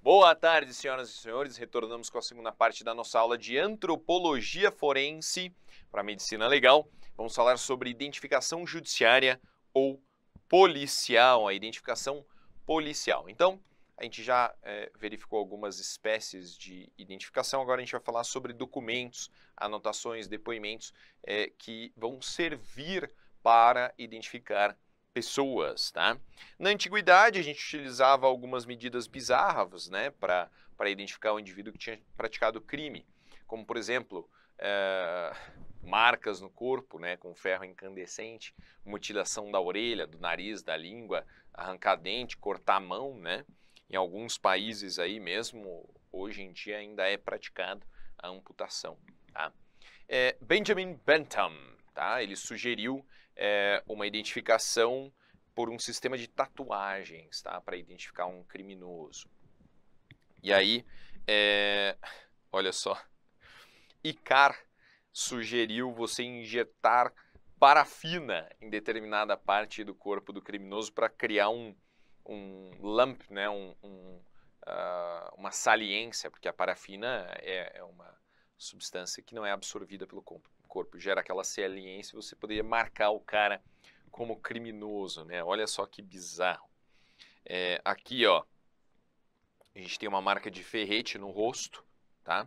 Boa tarde, senhoras e senhores. Retornamos com a segunda parte da nossa aula de Antropologia Forense para Medicina Legal. Vamos falar sobre identificação judiciária ou policial, a identificação policial. Então, a gente já verificou algumas espécies de identificação, agora a gente vai falar sobre documentos, anotações, depoimentos que vão servir para identificar pessoas, tá? Na antiguidade, a gente utilizava algumas medidas bizarras, né, para identificar o indivíduo que tinha praticado crime, como, por exemplo, marcas no corpo, né, com ferro incandescente, mutilação da orelha, do nariz, da língua, arrancar dente, cortar a mão, né? Em alguns países aí mesmo, hoje em dia ainda é praticado a amputação, tá? Benjamin Bentham, tá? Ele sugeriu uma identificação por um sistema de tatuagens, tá? Para identificar um criminoso. E aí, olha só, Icare sugeriu você injetar parafina em determinada parte do corpo do criminoso para criar um lump, né? Uma saliência, porque a parafina é uma substância que não é absorvida pelo corpo, gera aquela saliência e você poderia marcar o cara como criminoso, né? Olha só que bizarro. Aqui, ó, a gente tem uma marca de ferrete no rosto, tá?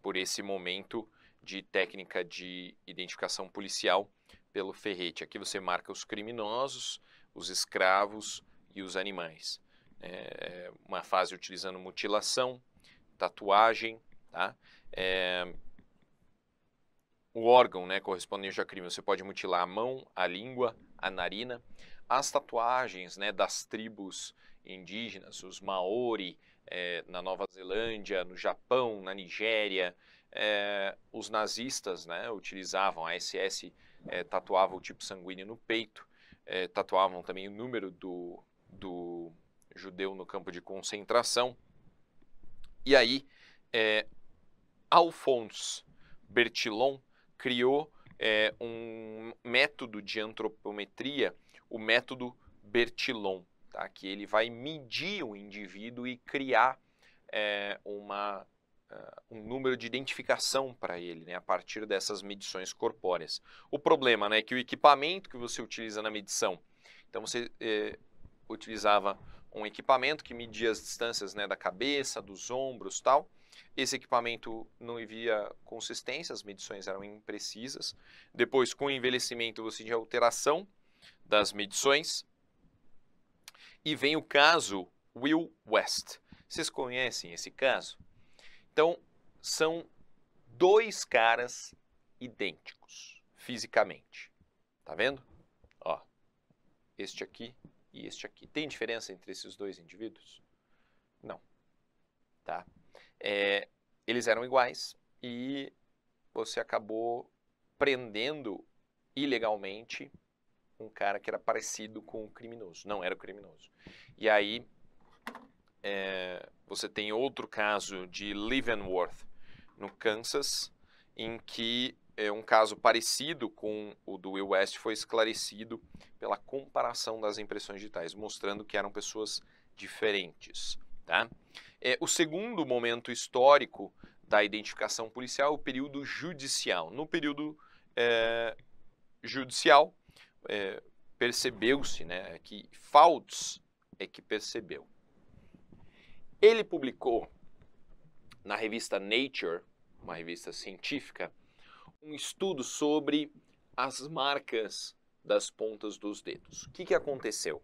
Por esse momento de técnica de identificação policial pelo ferrete. Aqui você marca os criminosos, os escravos e os animais. Uma fase utilizando mutilação, tatuagem, tá? O órgão, né, correspondente ao crime, você pode mutilar a mão, a língua, a narina. As tatuagens, né, das tribos indígenas, os Maori, na Nova Zelândia, no Japão, na Nigéria, os nazistas, né, utilizavam, a SS tatuava o tipo sanguíneo no peito, tatuavam também o número do judeu no campo de concentração. E aí, Alphonse Bertillon criou um método de antropometria, o método Bertillon, tá? Que ele vai medir o indivíduo e criar um número de identificação para ele, né, a partir dessas medições corpóreas. O problema, né, é que o equipamento que você utiliza na medição, então você utilizava um equipamento que media as distâncias, né, da cabeça, dos ombros, tal. Esse equipamento não havia consistência, as medições eram imprecisas. Depois, com o envelhecimento, você tinha alteração das medições. E vem o caso Will West. Vocês conhecem esse caso? Então, são dois caras idênticos, fisicamente. Tá vendo? Ó, este aqui e este aqui. Tem diferença entre esses dois indivíduos? Não. Tá? Eles eram iguais e você acabou prendendo ilegalmente um cara que era parecido com o criminoso, não era o criminoso. E aí você tem outro caso de Leavenworth, no Kansas, em que um caso parecido com o do Will West foi esclarecido pela comparação das impressões digitais, mostrando que eram pessoas diferentes. Tá? O segundo momento histórico da identificação policial é o período judicial. No período judicial, percebeu-se, né, que Fouts é que percebeu. Ele publicou na revista Nature, uma revista científica, um estudo sobre as marcas das pontas dos dedos. O que aconteceu?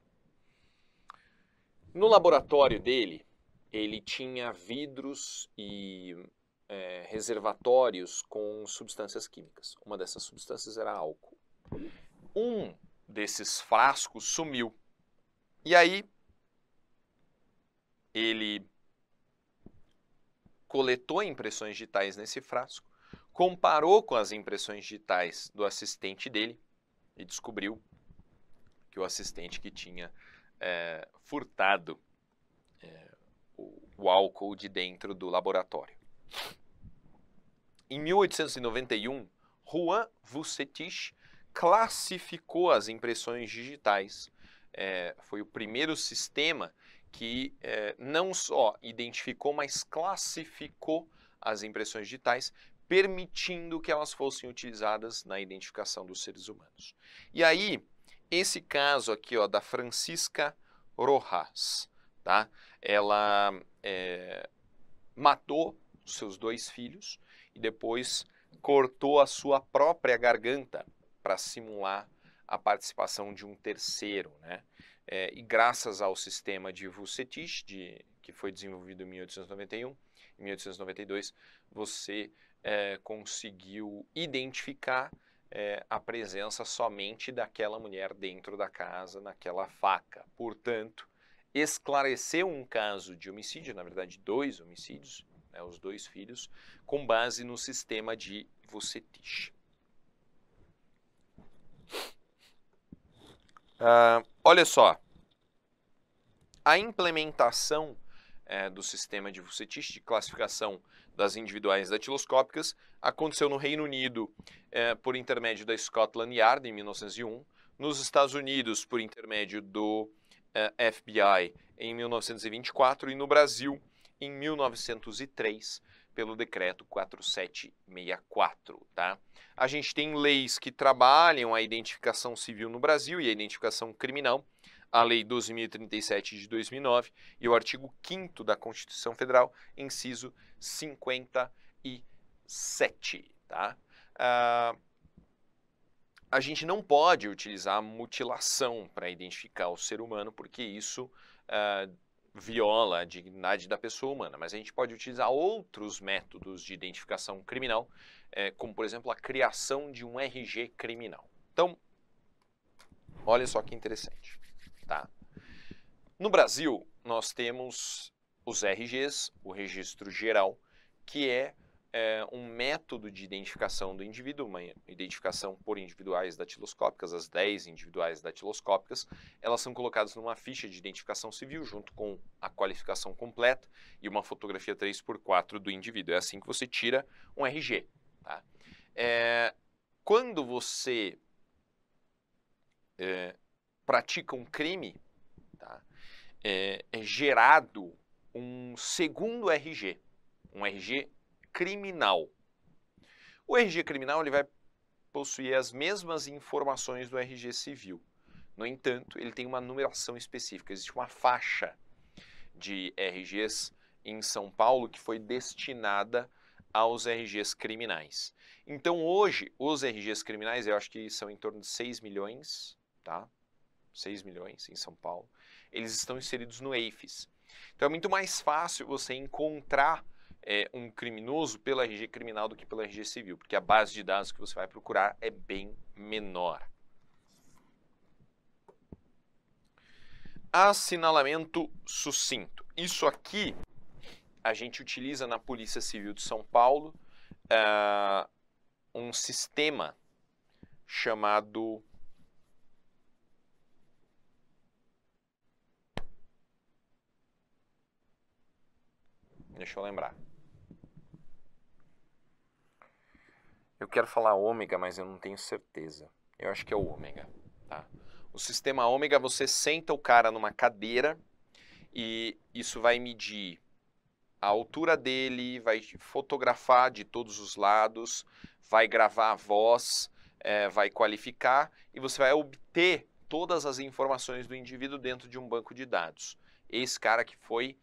No laboratório dele, ele tinha vidros e reservatórios com substâncias químicas. Uma dessas substâncias era álcool. Um desses frascos sumiu. E aí, ele coletou impressões digitais nesse frasco, comparou com as impressões digitais do assistente dele e descobriu que o assistente que tinha furtado o álcool de dentro do laboratório. Em 1891, Juan Vucetich classificou as impressões digitais. Foi o primeiro sistema que não só identificou, mas classificou as impressões digitais, permitindo que elas fossem utilizadas na identificação dos seres humanos. E aí, esse caso aqui, ó, da Francisca Rojas, tá? Ela matou seus 2 filhos e depois cortou a sua própria garganta para simular a participação de um terceiro, né? E graças ao sistema de Vucetich, que foi desenvolvido em 1891, em 1892, você conseguiu identificar a presença somente daquela mulher dentro da casa, naquela faca. Portanto, esclareceu um caso de homicídio, na verdade 2 homicídios, né, os 2 filhos, com base no sistema de Vucetich. Olha só, a implementação do sistema de Vucetich, de classificação das individuais datiloscópicas, aconteceu no Reino Unido por intermédio da Scotland Yard em 1901, nos Estados Unidos por intermédio do FBI em 1924 e no Brasil em 1903 pelo decreto 4764, tá? A gente tem leis que trabalham a identificação civil no Brasil e a identificação criminal, a Lei 12.037 de 2009 e o artigo 5º da Constituição Federal, inciso 57, tá? A gente não pode utilizar a mutilação para identificar o ser humano, porque isso viola a dignidade da pessoa humana, mas a gente pode utilizar outros métodos de identificação criminal, como, por exemplo, a criação de um RG criminal. Então, olha só que interessante. Tá? No Brasil, nós temos os RGs, o Registro Geral, que é um método de identificação do indivíduo, uma identificação por individuais datiloscópicas, as 10 individuais datiloscópicas, elas são colocadas numa ficha de identificação civil junto com a qualificação completa e uma fotografia 3x4 do indivíduo. É assim que você tira um RG. Tá? Quando você pratica um crime, tá? É gerado um segundo RG, um RG criminal. O RG criminal ele vai possuir as mesmas informações do RG civil. No entanto, ele tem uma numeração específica. Existe uma faixa de RGs em São Paulo que foi destinada aos RGs criminais. Então, hoje, os RGs criminais, eu acho que são em torno de 6 milhões, tá? 6 milhões em São Paulo. Eles estão inseridos no EIFES. Então, é muito mais fácil você encontrar um criminoso pelo RG criminal do que pelo RG civil, porque a base de dados que você vai procurar é bem menor. Assinalamento sucinto. Isso aqui a gente utiliza na Polícia Civil de São Paulo um sistema chamado deixa eu lembrar. Eu quero falar ômega, mas eu não tenho certeza. Eu acho que é o ômega, tá? O sistema ômega, você senta o cara numa cadeira e isso vai medir a altura dele, vai fotografar de todos os lados, vai gravar a voz, vai qualificar e você vai obter todas as informações do indivíduo dentro de um banco de dados. Esse cara que foi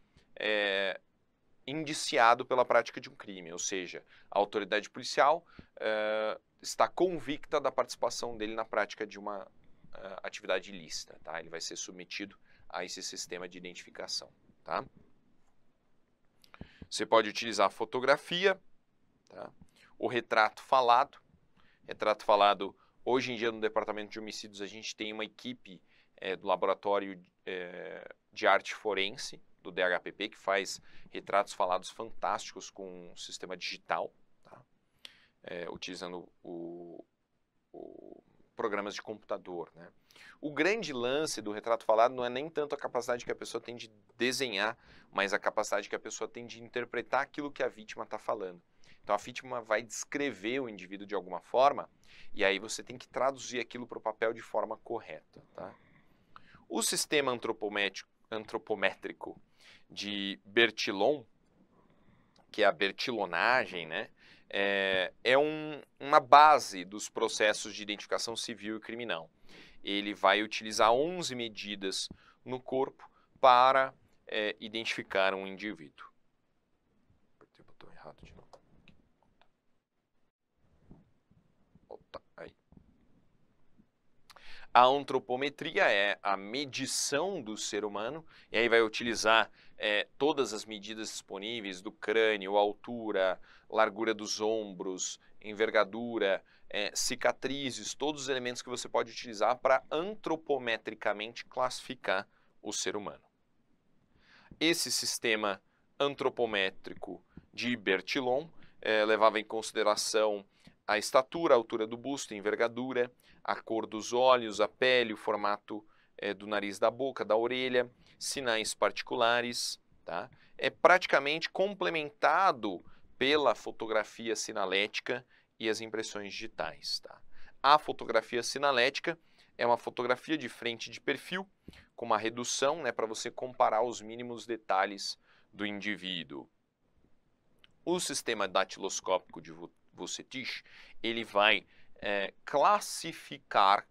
indiciado pela prática de um crime, ou seja, a autoridade policial está convicta da participação dele na prática de uma atividade ilícita, tá? Ele vai ser submetido a esse sistema de identificação, tá? Você pode utilizar a fotografia, tá? O retrato falado. Retrato falado, hoje em dia no departamento de homicídios a gente tem uma equipe do laboratório de arte forense, do DHPP, que faz retratos falados fantásticos com um sistema digital, tá? Utilizando programas de computador, né? O grande lance do retrato falado não é nem tanto a capacidade que a pessoa tem de desenhar, mas a capacidade que a pessoa tem de interpretar aquilo que a vítima está falando. Então a vítima vai descrever o indivíduo de alguma forma e aí você tem que traduzir aquilo para o papel de forma correta, tá? O sistema antropométrico de Bertillon, que é a bertillonagem, né? Uma base dos processos de identificação civil e criminal. Ele vai utilizar 11 medidas no corpo para identificar um indivíduo. Apertei o botão errado de novo. Aí. A antropometria é a medição do ser humano, e aí vai utilizar todas as medidas disponíveis do crânio, altura, largura dos ombros, envergadura, cicatrizes, todos os elementos que você pode utilizar para antropometricamente classificar o ser humano. Esse sistema antropométrico de Bertillon levava em consideração a estatura, a altura do busto, a envergadura, a cor dos olhos, a pele, o formato do nariz, da boca, da orelha, sinais particulares. Tá? É praticamente complementado pela fotografia sinalética e as impressões digitais. Tá? A fotografia sinalética é uma fotografia de frente de perfil, com uma redução, né, para você comparar os mínimos detalhes do indivíduo. O sistema datiloscópico de Vucetich, ele vai classificar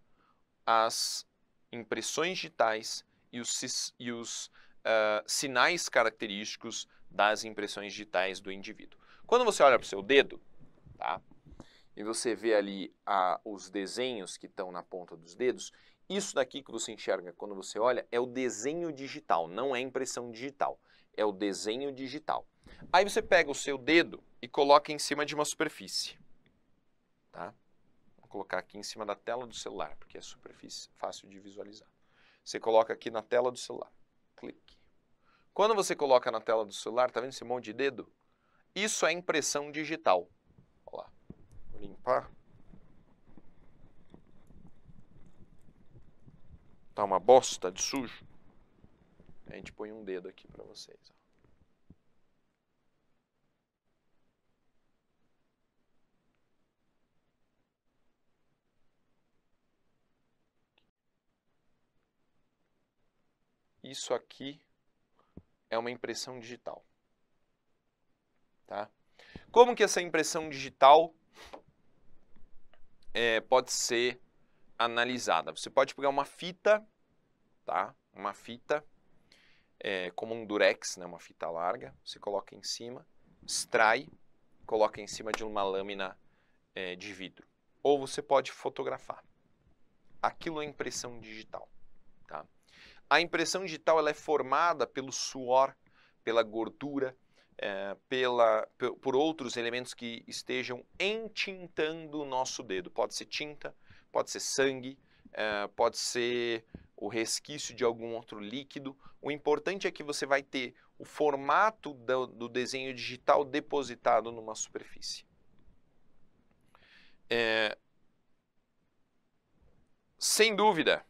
as impressões digitais e os sinais característicos das impressões digitais do indivíduo. Quando você olha para o seu dedo, tá, e você vê ali os desenhos que estão na ponta dos dedos, isso daqui que você enxerga quando você olha é o desenho digital, não é impressão digital, é o desenho digital. Aí você pega o seu dedo e coloca em cima de uma superfície. Tá? Vou colocar aqui em cima da tela do celular, porque é superfície fácil de visualizar. Você coloca aqui na tela do celular. Clique. Quando você coloca na tela do celular, tá vendo esse monte de dedo? Isso é impressão digital. Olha lá. Vou limpar. Tá uma bosta de sujo. A gente põe um dedo aqui para vocês. Isso aqui é uma impressão digital. Tá? Como que essa impressão digital pode ser analisada? Você pode pegar uma fita, tá? Uma fita, como um durex, né? Uma fita larga, você coloca em cima, extrai, coloca em cima de uma lâmina de vidro. Ou você pode fotografar. Aquilo é impressão digital. Tá? A impressão digital ela é formada pelo suor, pela gordura, por outros elementos que estejam entintando o nosso dedo. Pode ser tinta, pode ser sangue, pode ser o resquício de algum outro líquido. O importante é que você vai ter o formato do desenho digital depositado numa superfície. Sem dúvida,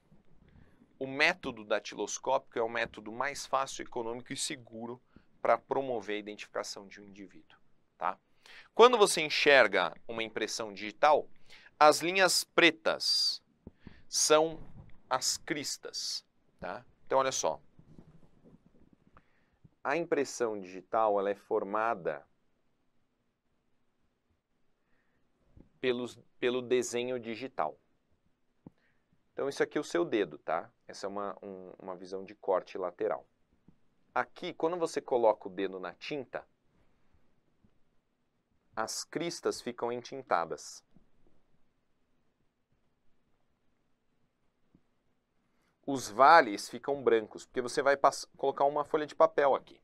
o método datiloscópico é o método mais fácil, econômico e seguro para promover a identificação de um indivíduo. Tá? Quando você enxerga uma impressão digital, as linhas pretas são as cristas. Tá? Então, olha só. A impressão digital ela é formada pelo desenho digital. Então, isso aqui é o seu dedo, tá? Essa é uma visão de corte lateral. Aqui, quando você coloca o dedo na tinta, as cristas ficam entintadas. Os vales ficam brancos, porque você vai colocar uma folha de papel aqui.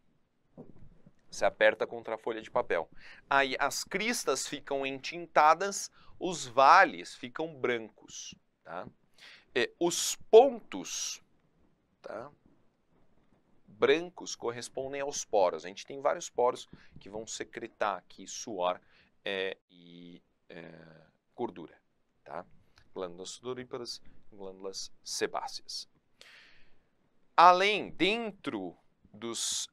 Você aperta contra a folha de papel. Aí as cristas ficam entintadas, os vales ficam brancos, tá? Os pontos, tá, brancos correspondem aos poros. A gente tem vários poros que vão secretar aqui suor e gordura. Tá? Glândulas sudoríparas, glândulas sebáceas. Além, dentro dos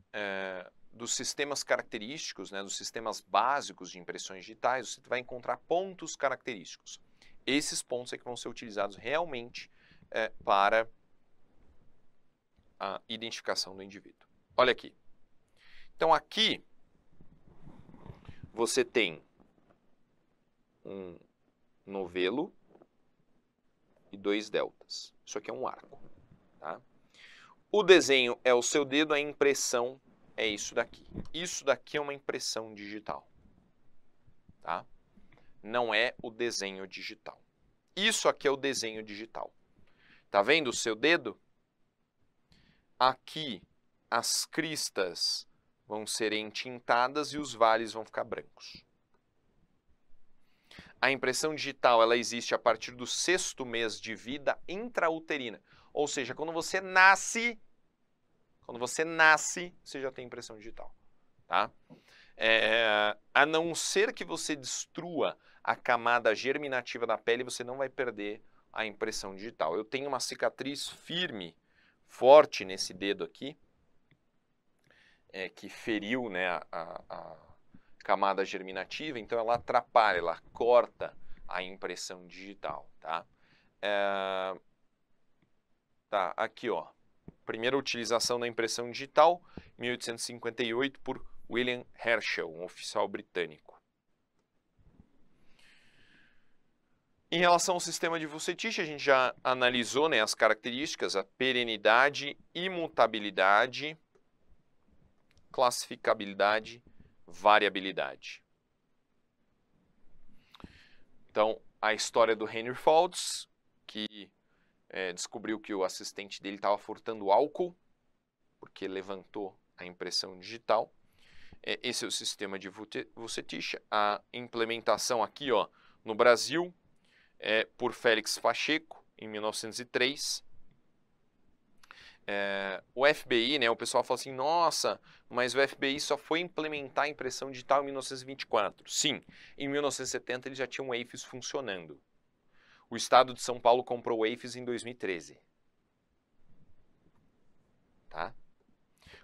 sistemas característicos, né, dos sistemas básicos de impressões digitais, você vai encontrar pontos característicos. Esses pontos é que vão ser utilizados realmente para a identificação do indivíduo. Olha aqui. Então aqui você tem um novelo e 2 deltas. Isso aqui é um arco. Tá? O desenho é o seu dedo, a impressão é isso daqui. Isso daqui é uma impressão digital. Tá? Não é o desenho digital. Isso aqui é o desenho digital. Tá vendo o seu dedo? Aqui as cristas vão ser entintadas e os vales vão ficar brancos. A impressão digital ela existe a partir do 6º mês de vida intrauterina. Ou seja, quando você nasce, você já tem impressão digital. Tá? A não ser que você destrua a camada germinativa da pele, você não vai perder a impressão digital. Eu tenho uma cicatriz firme, forte nesse dedo aqui, que feriu, né, a camada germinativa, então ela atrapalha, ela corta a impressão digital. Tá? Tá, aqui ó, primeira utilização da impressão digital, 1858, por William Herschel, um oficial britânico. Em relação ao sistema de Vucetich, a gente já analisou, né, as características, a perenidade, imutabilidade, classificabilidade, variabilidade. Então, a história do Henry Faulds, que descobriu que o assistente dele estava furtando álcool, porque levantou a impressão digital. Esse é o sistema de Vucetich. A implementação aqui, ó, no Brasil, por Félix Pacheco, em 1903. O FBI, né, o pessoal fala assim, nossa, mas o FBI só foi implementar a impressão digital em 1924. Sim, em 1970 eles já tinham o AFIS funcionando. O estado de São Paulo comprou o AFIS em 2013. Tá?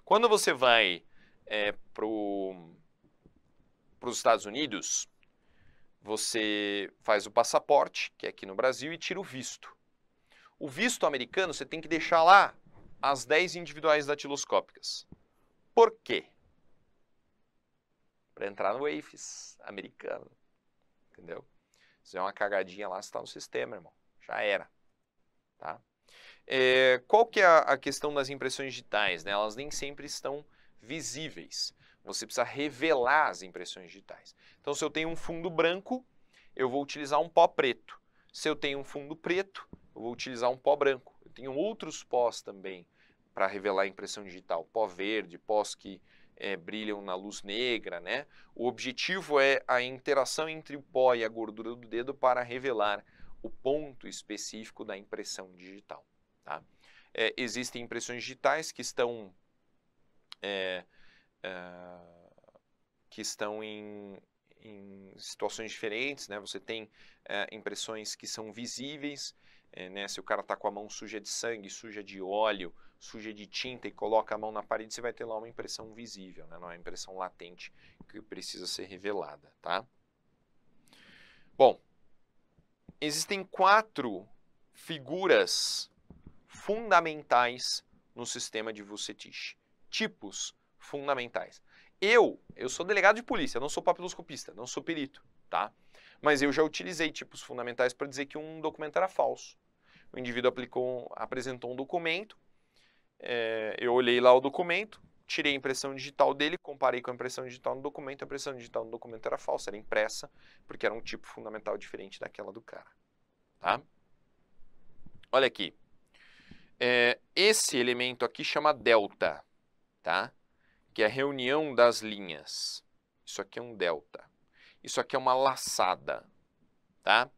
Quando você vai para os Estados Unidos, você faz o passaporte, que é aqui no Brasil, e tira o visto. O visto americano você tem que deixar lá as 10 individuais datiloscópicas. Por quê? Para entrar no AFIS americano. Entendeu? Se fizer uma cagadinha lá, você está no sistema, irmão. Já era. Tá? Qual que é a questão das impressões digitais? Né? Elas nem sempre estão visíveis. Você precisa revelar as impressões digitais. Então, se eu tenho um fundo branco, eu vou utilizar um pó preto. Se eu tenho um fundo preto, eu vou utilizar um pó branco. Eu tenho outros pós também para revelar a impressão digital. Pó verde, pós que brilham na luz negra, né? O objetivo é a interação entre o pó e a gordura do dedo para revelar o ponto específico da impressão digital. Tá? Existem impressões digitais que estão em situações diferentes, né? Você tem impressões que são visíveis, né? Se o cara está com a mão suja de sangue, suja de óleo, suja de tinta e coloca a mão na parede, você vai ter lá uma impressão visível, né? Não é uma impressão latente que precisa ser revelada. Tá? Bom, existem 4 figuras fundamentais no sistema de Vucetich. Tipos fundamentais. Eu sou delegado de polícia, não sou papiloscopista, não sou perito, tá? Mas eu já utilizei tipos fundamentais para dizer que um documento era falso. O indivíduo apresentou um documento, eu olhei lá o documento, tirei a impressão digital dele, comparei com a impressão digital no documento, a impressão digital no documento era falsa, era impressa, porque era um tipo fundamental diferente daquela do cara. Tá? Olha aqui. Esse elemento aqui chama delta, tá? Que é a reunião das linhas. Isso aqui é um delta. Isso aqui é uma laçada, tá?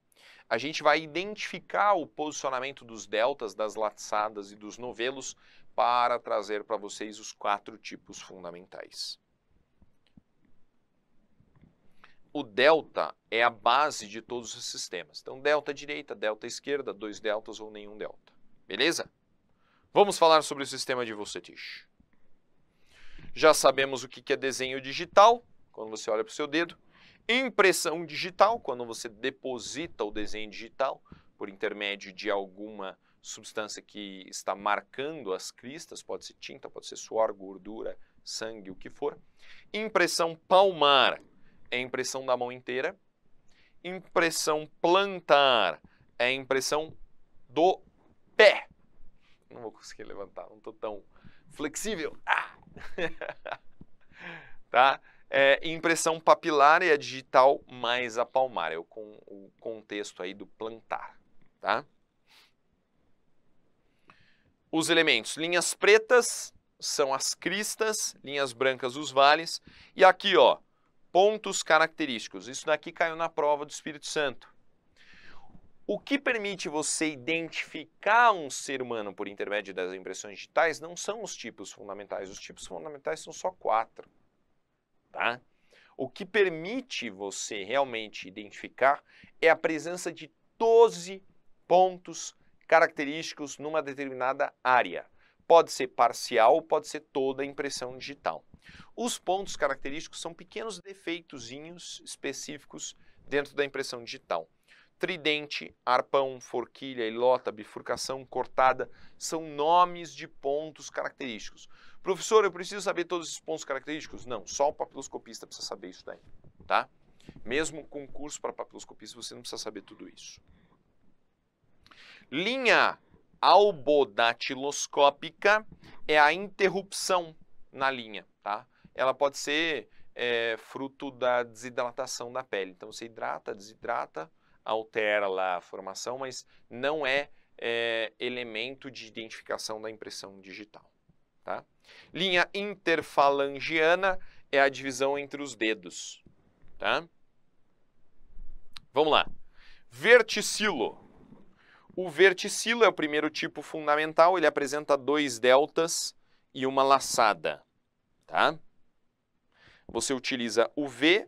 A gente vai identificar o posicionamento dos deltas, das laçadas e dos novelos para trazer para vocês os 4 tipos fundamentais. O delta é a base de todos os sistemas. Então, delta direita, delta esquerda, 2 deltas ou nenhum delta. Beleza? Vamos falar sobre o sistema de Vucetich. Já sabemos o que é desenho digital, quando você olha para o seu dedo. Impressão digital, quando você deposita o desenho digital por intermédio de alguma substância que está marcando as cristas, pode ser tinta, pode ser suor, gordura, sangue, o que for. Impressão palmar é a impressão da mão inteira. Impressão plantar é a impressão do pé. Não vou conseguir levantar, não estou tão flexível. Tá? Impressão papilar é a digital mais a palmar, é o contexto aí do plantar. Tá? Os elementos, linhas pretas são as cristas, linhas brancas os vales, e aqui ó, pontos característicos. Isso daqui caiu na prova do Espírito Santo. O que permite você identificar um ser humano por intermédio das impressões digitais não são os tipos fundamentais. Os tipos fundamentais são só 4. Tá? O que permite você realmente identificar é a presença de 12 pontos característicos numa determinada área. Pode ser parcial, pode ser toda a impressão digital. Os pontos característicos são pequenos defeitozinhos específicos dentro da impressão digital. Tridente, arpão, forquilha, ilota, bifurcação, cortada, são nomes de pontos característicos. Professor, eu preciso saber todos esses pontos característicos? Não, só o papiloscopista precisa saber isso daí, tá? Mesmo com curso para papiloscopista, você não precisa saber tudo isso. Linha albodatiloscópica é a interrupção na linha, tá? Ela pode ser fruto da desidratação da pele. Então, você hidrata, desidrata, altera lá a formação, mas não é elemento de identificação da impressão digital. Tá? Linha interfalangiana é a divisão entre os dedos. Tá? Vamos lá. Verticilo. O verticilo é o primeiro tipo fundamental, ele apresenta 2 deltas e uma laçada. Tá? Você utiliza o V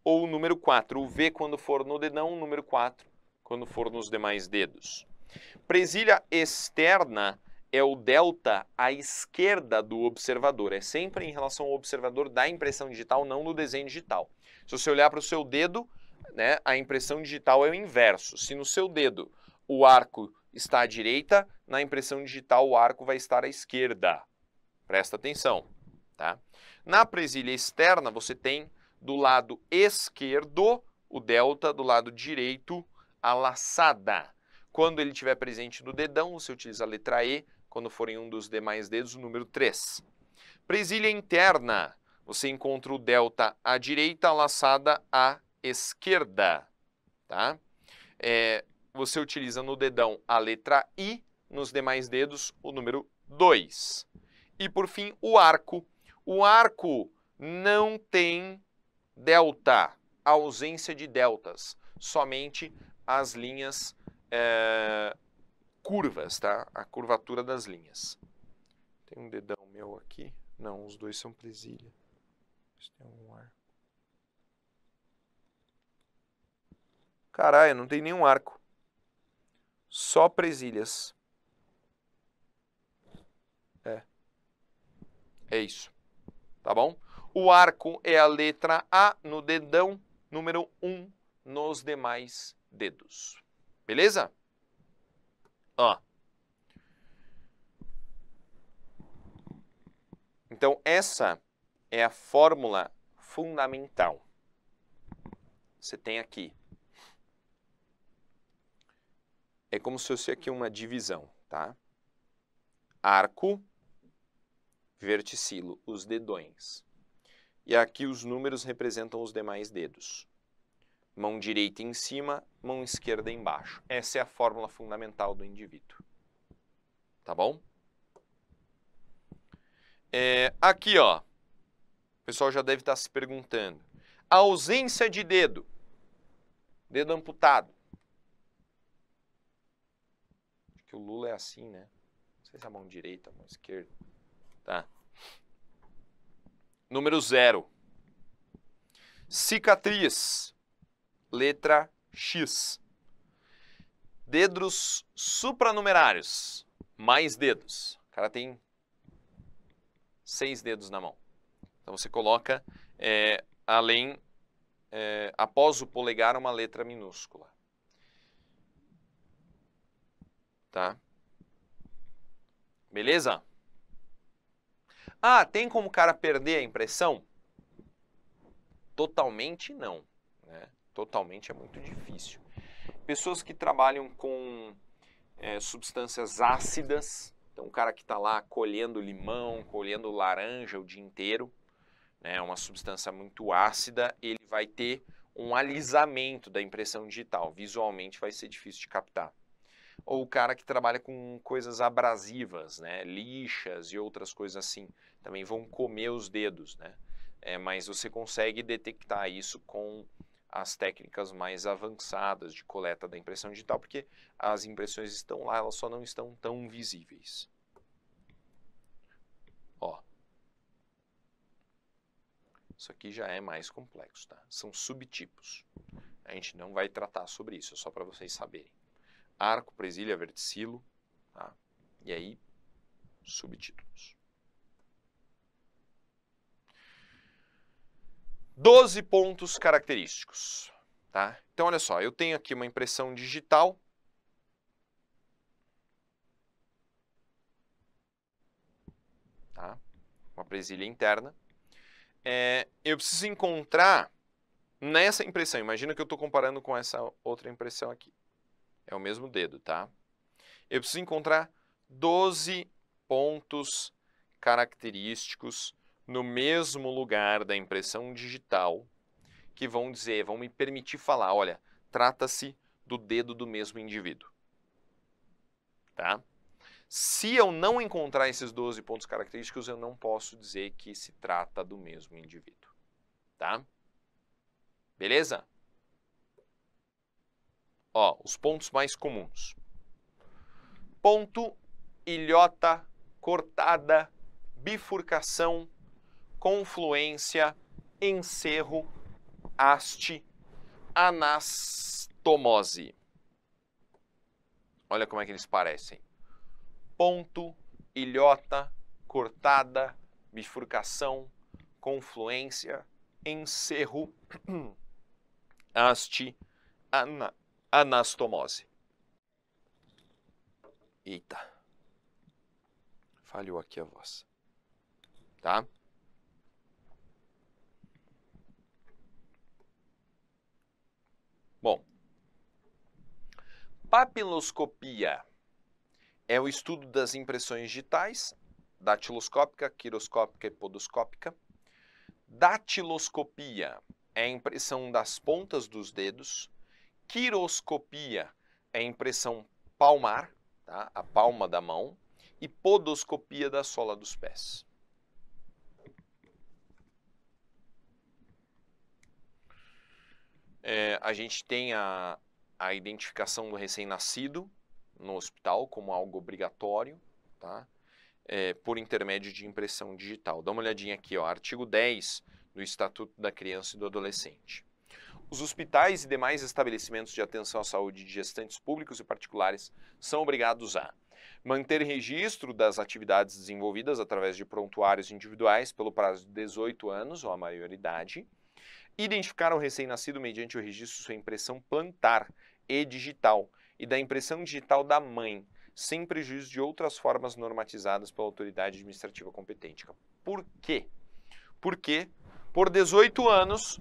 ou o número 4. O V quando for no dedão, o número 4 quando for nos demais dedos. Presilha externa é o delta à esquerda do observador. É sempre em relação ao observador da impressão digital, não do desenho digital. Se você olhar para o seu dedo, né, a impressão digital é o inverso. Se no seu dedo o arco está à direita, na impressão digital o arco vai estar à esquerda. Presta atenção. Tá? Na presilha externa você tem do lado esquerdo o delta, do lado direito a laçada. Quando ele estiver presente no dedão, você utiliza a letra E. Quando for em um dos demais dedos, o número 3. Presilha interna, você encontra o delta à direita, a laçada à esquerda. Tá? Você utiliza no dedão a letra I, nos demais dedos o número 2. E por fim, o arco. O arco não tem delta, ausência de deltas, somente as linhas curvas, tá? A curvatura das linhas. Tem um dedão meu aqui? Não, os dois são presilha. Tem um arco. Caralho, não tem nenhum arco. Só presilhas. É isso. Tá bom? O arco é a letra A no dedão, número 1 nos demais dedos. Beleza? Ó. Então, essa é a fórmula fundamental. Você tem aqui. É como se fosse aqui uma divisão, tá? Arco, verticilo, os dedões. E aqui os números representam os demais dedos. Mão direita em cima, mão esquerda embaixo. Essa é a fórmula fundamental do indivíduo. Tá bom? Aqui, ó. O pessoal já deve estar se perguntando. A ausência de dedo. Dedo amputado. Acho que o Lula é assim, né? Não sei se é a mão direita, a mão esquerda. Tá. Número 0. Cicatriz. Letra X. Dedos supranumerários. Mais dedos. O cara tem 6 dedos na mão. Então você coloca após o polegar uma letra minúscula. Tá? Beleza? Ah, tem como o cara perder a impressão? Totalmente não, né? Totalmente é muito difícil. Pessoas que trabalham com substâncias ácidas, então o cara que está lá colhendo limão, colhendo laranja o dia inteiro, né, uma substância muito ácida, ele vai ter um alisamento da impressão digital, visualmente vai ser difícil de captar. Ou o cara que trabalha com coisas abrasivas, né, lixas e outras coisas assim, também vão comer os dedos, né? Mas você consegue detectar isso com as técnicas mais avançadas de coleta da impressão digital, porque as impressões estão lá, elas só não estão tão visíveis. Ó. Isso aqui já é mais complexo, tá? São subtipos. A gente não vai tratar sobre isso, é só para vocês saberem. Arco, presilha, verticilo, tá? E aí, subtítulos. 12 pontos característicos, tá? Então, olha só, eu tenho aqui uma impressão digital. Tá? Uma presilha interna. Eu preciso encontrar nessa impressão, imagina que eu estou comparando com essa outra impressão aqui. É o mesmo dedo, tá? Eu preciso encontrar 12 pontos característicos no mesmo lugar da impressão digital que vão me permitir falar, olha, trata-se do dedo do mesmo indivíduo. Tá? Se eu não encontrar esses 12 pontos característicos, eu não posso dizer que se trata do mesmo indivíduo. Tá? Beleza? Ó, os pontos mais comuns. Ponto, ilhota, cortada, bifurcação, confluência, encerro, haste, anastomose. Olha como é que eles parecem. Ponto, ilhota, cortada, bifurcação, confluência, encerro, haste, anastomose. Eita. Falhou aqui a voz. Tá? Bom. Papiloscopia é o estudo das impressões digitais, datiloscópica, quiroscópica e podoscópica. Datiloscopia é a impressão das pontas dos dedos. Quiroscopia é a impressão palmar, tá? A palma da mão. E podoscopia da sola dos pés. A gente tem a identificação do recém-nascido no hospital como algo obrigatório, tá? Por intermédio de impressão digital. Dá uma olhadinha aqui, ó, artigo 10 do Estatuto da Criança e do Adolescente. Os hospitais e demais estabelecimentos de atenção à saúde de gestantes públicos e particulares são obrigados a manter registro das atividades desenvolvidas através de prontuários individuais pelo prazo de 18 anos ou a maioridade, identificar o recém-nascido mediante o registro de sua impressão plantar e digital e da impressão digital da mãe, sem prejuízo de outras formas normatizadas pela autoridade administrativa competente. Por quê? Porque por 18 anos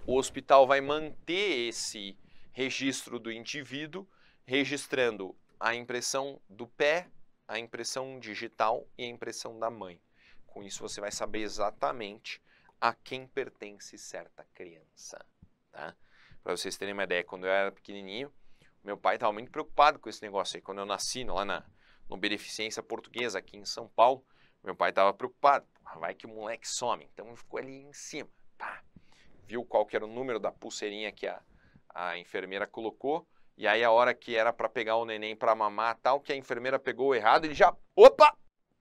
o hospital vai manter esse registro do indivíduo, registrando a impressão do pé, a impressão digital e a impressão da mãe. Com isso você vai saber exatamente a quem pertence certa criança, tá? Para vocês terem uma ideia, quando eu era pequenininho, meu pai estava muito preocupado com esse negócio aí. Quando eu nasci lá no Beneficência Portuguesa, aqui em São Paulo, meu pai estava preocupado. Vai que o moleque some. Então ele ficou ali em cima. Pá. Viu qual que era o número da pulseirinha que a enfermeira colocou. E aí a hora que era para pegar o neném para mamar tal, que a enfermeira pegou errado, ele já... Opa!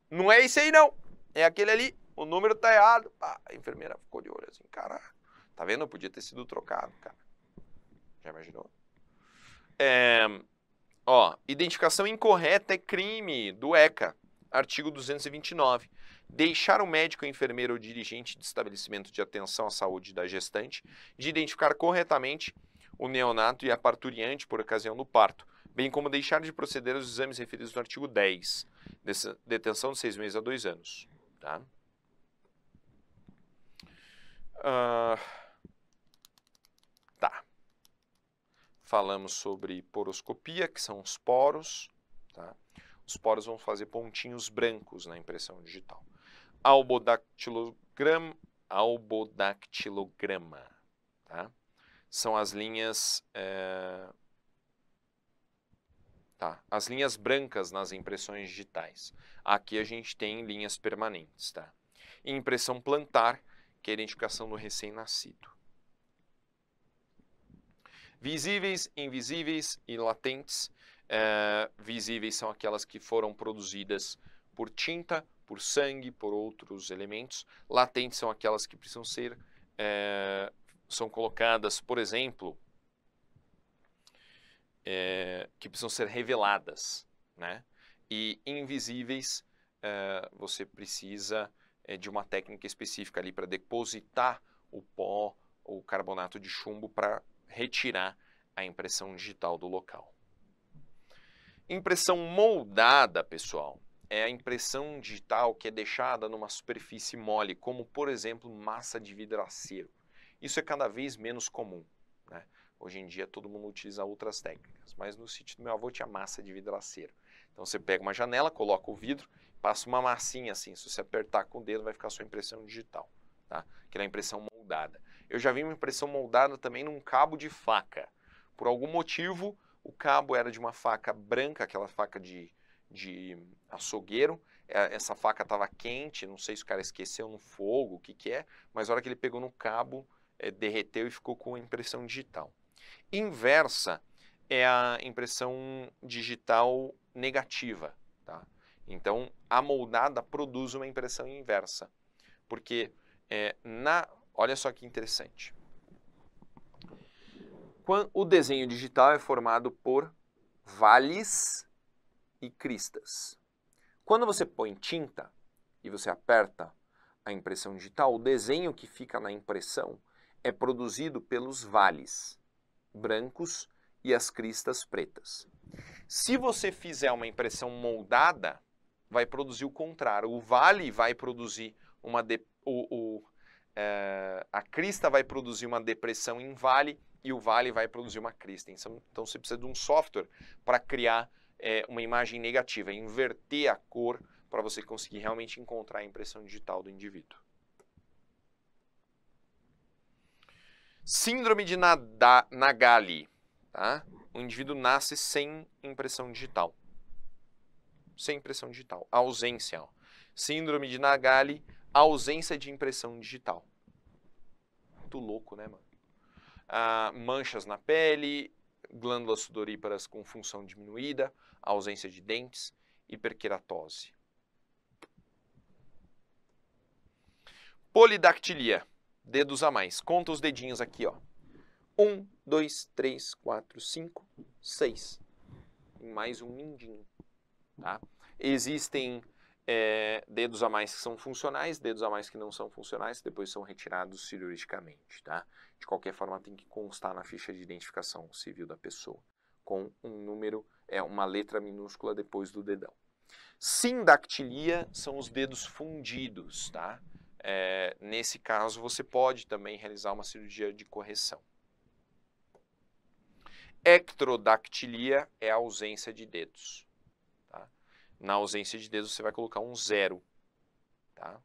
Não é esse aí não! É aquele ali. O número tá errado. Pá. A enfermeira ficou de olho assim. Caralho. Tá vendo? Podia ter sido trocado, cara. Já imaginou? Identificação incorreta é crime do ECA, artigo 229. Deixar o médico, enfermeiro ou dirigente de estabelecimento de atenção à saúde da gestante de identificar corretamente o neonato e a parturiente por ocasião do parto, bem como deixar de proceder aos exames referidos no artigo 10, detenção de 6 meses a 2 anos. Tá? Tá. Falamos sobre poroscopia, que são os poros. Tá? Os poros vão fazer pontinhos brancos na impressão digital. Albodactilograma, tá? São as linhas, as linhas brancas nas impressões digitais. Aqui a gente tem linhas permanentes, tá? E impressão plantar, que é a identificação do recém-nascido. Visíveis, invisíveis e latentes. Visíveis são aquelas que foram produzidas por tinta, por sangue, por outros elementos. Latentes são aquelas que precisam ser, são colocadas, por exemplo, que precisam ser reveladas, né? E invisíveis, você precisa de uma técnica específica ali para depositar o pó, o carbonato de chumbo para retirar a impressão digital do local. Impressão moldada, pessoal, é a impressão digital que é deixada numa superfície mole, como, por exemplo, massa de vidraceiro. Isso é cada vez menos comum, né? Hoje em dia todo mundo utiliza outras técnicas, mas no sítio do meu avô tinha massa de vidraceiro. Então você pega uma janela, coloca o vidro, passa uma massinha assim, se você apertar com o dedo vai ficar a sua impressão digital, tá? Que é a impressão moldada. Eu já vi uma impressão moldada também num cabo de faca. Por algum motivo, o cabo era de uma faca branca, aquela faca de açougueiro. Essa faca estava quente, não sei se o cara esqueceu no fogo, o que que é, mas a hora que ele pegou no cabo, derreteu e ficou com a impressão digital. Inversa é a impressão digital negativa, tá? Então, a moldada produz uma impressão inversa, porque olha só que interessante. O desenho digital é formado por vales e cristas. Quando você põe tinta e você aperta a impressão digital, o desenho que fica na impressão é produzido pelos vales brancos e as cristas pretas. Se você fizer uma impressão moldada, vai produzir o contrário. O vale vai produzir a crista vai produzir uma depressão em vale e o vale vai produzir uma crista. Então você precisa de um software para criar uma imagem negativa, inverter a cor para você conseguir realmente encontrar a impressão digital do indivíduo. Síndrome de Nagali, tá? O indivíduo nasce sem impressão digital. Sem impressão digital. Ausência. Ó. Síndrome de Nagali, ausência de impressão digital. Muito louco, né, mano? Manchas na pele, glândulas sudoríparas com função diminuída, ausência de dentes, hiperqueratose. Polidactilia, dedos a mais. Conta os dedinhos aqui, ó. 1, 2, 3, 4, 5, 6. Mais um mindinho, tá? Existem dedos a mais que são funcionais, dedos a mais que não são funcionais, depois são retirados cirurgicamente, tá? De qualquer forma, tem que constar na ficha de identificação civil da pessoa, com um número, uma letra minúscula depois do dedão. Sindactilia são os dedos fundidos, tá? Nesse caso, você pode também realizar uma cirurgia de correção. Ectrodactilia é a ausência de dedos. Tá? Na ausência de dedos, você vai colocar um 0. Tá?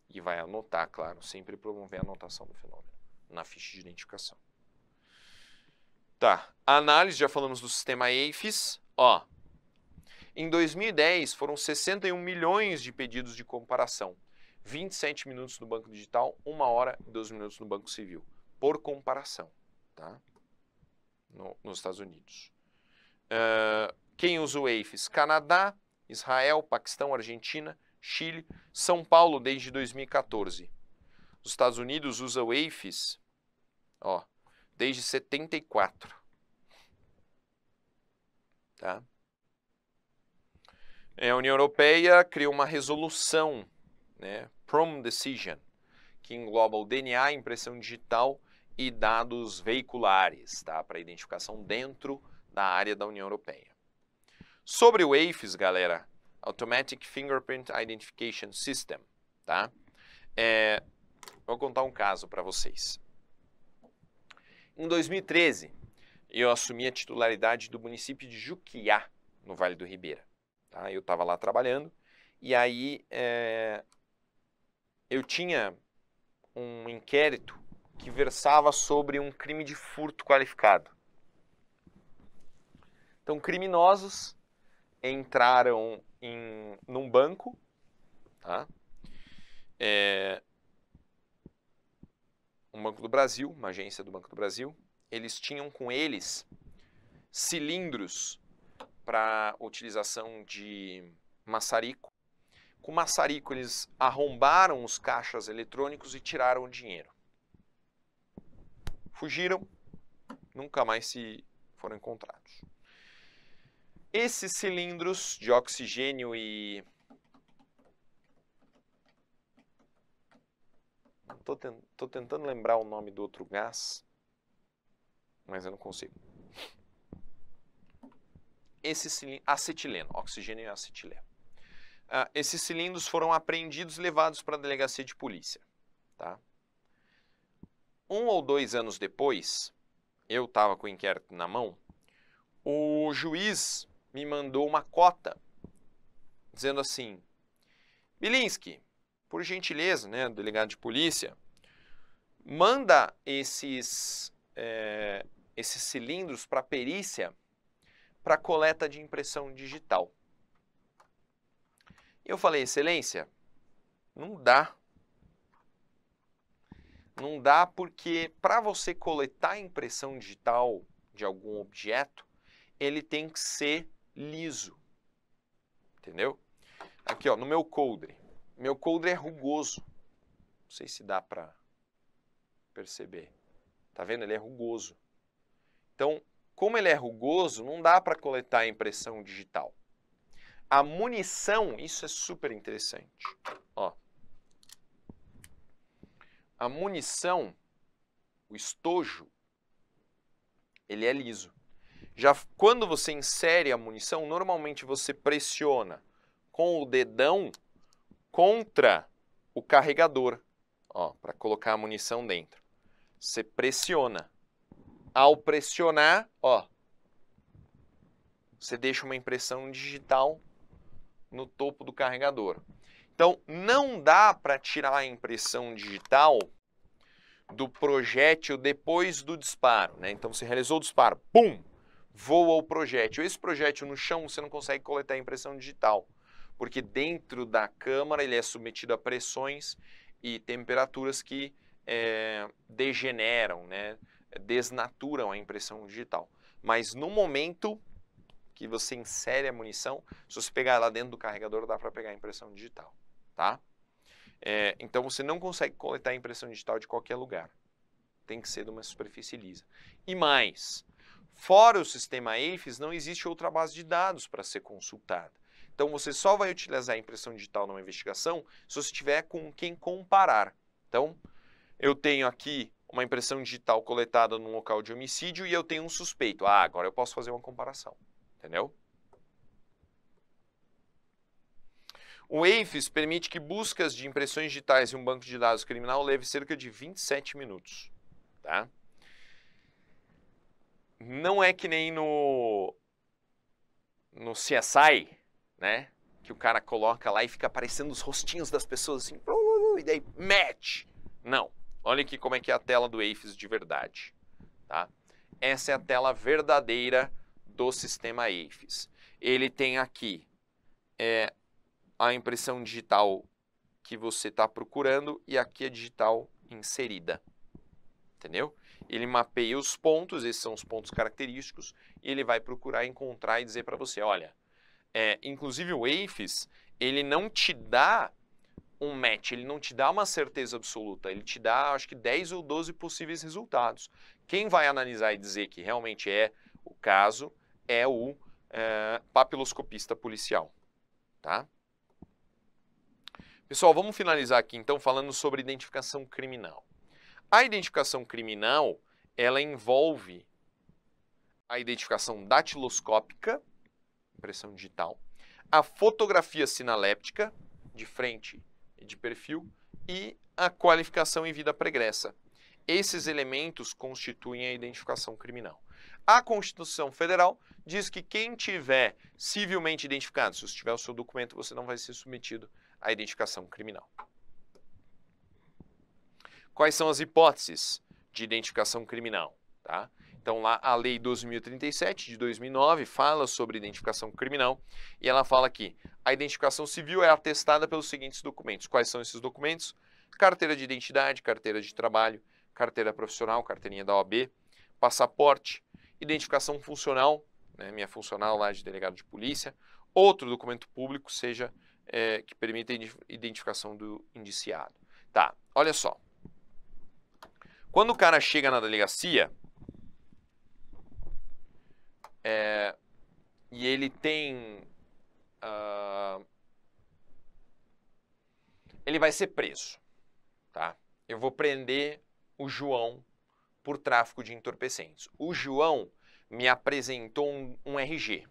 E vai anotar, claro, sempre promover a anotação do fenômeno na ficha de identificação. Tá, análise, já falamos do sistema EIFES. Ó, em 2010, foram 61 milhões de pedidos de comparação. 27 minutos no banco digital, 1 hora e 12 minutos no banco civil. Por comparação, tá? Nos Estados Unidos. Quem usa o EIFES? Canadá, Israel, Paquistão, Argentina, Chile, São Paulo desde 2014. Os Estados Unidos usa o EIFES, ó, desde 74. Tá? A União Europeia criou uma resolução, né, PROM Decision, que engloba o DNA, impressão digital e dados veiculares, tá, para identificação dentro da área da União Europeia. Sobre o AFIS, galera, Automatic Fingerprint Identification System, tá? Vou contar um caso para vocês. Em 2013, eu assumi a titularidade do município de Juquiá, no Vale do Ribeira. Tá? Eu estava lá trabalhando e aí eu tinha um inquérito que versava sobre um crime de furto qualificado. Então, criminosos entraram num banco, tá? Um Banco do Brasil, uma agência do Banco do Brasil. Eles tinham com eles cilindros para utilização de maçarico. Com maçarico, eles arrombaram os caixas eletrônicos e tiraram o dinheiro. Fugiram, nunca mais se foram encontrados. Esses cilindros de oxigênio e... Tô tentando lembrar o nome do outro gás, mas eu não consigo. Esse cilindro, acetileno, oxigênio e acetileno. Esses cilindros foram apreendidos e levados para a delegacia de polícia. Tá? 1 ou 2 anos depois, eu estava com o inquérito na mão, o juiz me mandou uma cota, dizendo assim, Bilinski, por gentileza, né, delegado de polícia, manda esses cilindros para a perícia para coleta de impressão digital. Eu falei, excelência, não dá. Não dá porque para você coletar a impressão digital de algum objeto, ele tem que ser liso. Entendeu? Aqui, ó, no meu coldre. Meu coldre é rugoso. Não sei se dá para perceber. Tá vendo? Ele é rugoso. Então, como ele é rugoso, não dá para coletar a impressão digital. A munição, isso é super interessante. Ó. A munição, o estojo, ele é liso. Já quando você insere a munição, normalmente você pressiona com o dedão contra o carregador, ó, para colocar a munição dentro. Você pressiona. Ao pressionar, ó, você deixa uma impressão digital no topo do carregador. Então, não dá para tirar a impressão digital do projétil depois do disparo, né? Então, você realizou o disparo, pum, voa o projétil. Esse projétil no chão, você não consegue coletar a impressão digital, porque dentro da câmara ele é submetido a pressões e temperaturas que degeneram, né? Desnaturam a impressão digital. Mas no momento que você insere a munição, se você pegar lá dentro do carregador, dá para pegar a impressão digital, tá? Então você não consegue coletar a impressão digital de qualquer lugar. Tem que ser de uma superfície lisa. E mais, fora o sistema AFIS, não existe outra base de dados para ser consultada. Então você só vai utilizar a impressão digital numa investigação se você tiver com quem comparar. Então, eu tenho aqui uma impressão digital coletada num local de homicídio e eu tenho um suspeito. Ah, agora eu posso fazer uma comparação. Entendeu? O AFIS permite que buscas de impressões digitais em um banco de dados criminal leve cerca de 27 minutos. Tá? Não é que nem no CSI, né? Que o cara coloca lá e fica aparecendo os rostinhos das pessoas assim, e daí match. Não. Olha aqui como é que é a tela do AFIS de verdade. Tá? Essa é a tela verdadeira do sistema AFIS. Ele tem aqui a impressão digital que você está procurando e aqui a digital inserida. Entendeu? Ele mapeia os pontos, esses são os pontos característicos, e ele vai procurar encontrar e dizer para você, olha, inclusive o AFIS, ele não te dá um match, ele não te dá uma certeza absoluta, ele te dá, acho que 10 ou 12 possíveis resultados. Quem vai analisar e dizer que realmente é o caso é o papiloscopista policial, tá? Pessoal, vamos finalizar aqui então falando sobre identificação criminal. A identificação criminal, ela envolve a identificação datiloscópica, impressão digital, a fotografia sinaléptica, de frente e de perfil, e a qualificação em vida pregressa. Esses elementos constituem a identificação criminal. A Constituição Federal diz que quem tiver civilmente identificado, se você tiver o seu documento, você não vai ser submetido à identificação criminal. Quais são as hipóteses de identificação criminal? Tá? Então, lá a Lei 12.037, de 2009, fala sobre identificação criminal e ela fala que a identificação civil é atestada pelos seguintes documentos. Quais são esses documentos? Carteira de identidade, carteira de trabalho, carteira profissional, carteirinha da OAB, passaporte, identificação funcional, né, minha funcional lá de delegado de polícia, outro documento público, seja que permita a identificação do indiciado. Tá, olha só. Quando o cara chega na delegacia e ele tem... ele vai ser preso, tá? Eu vou prender o João por tráfico de entorpecentes. O João me apresentou um RG.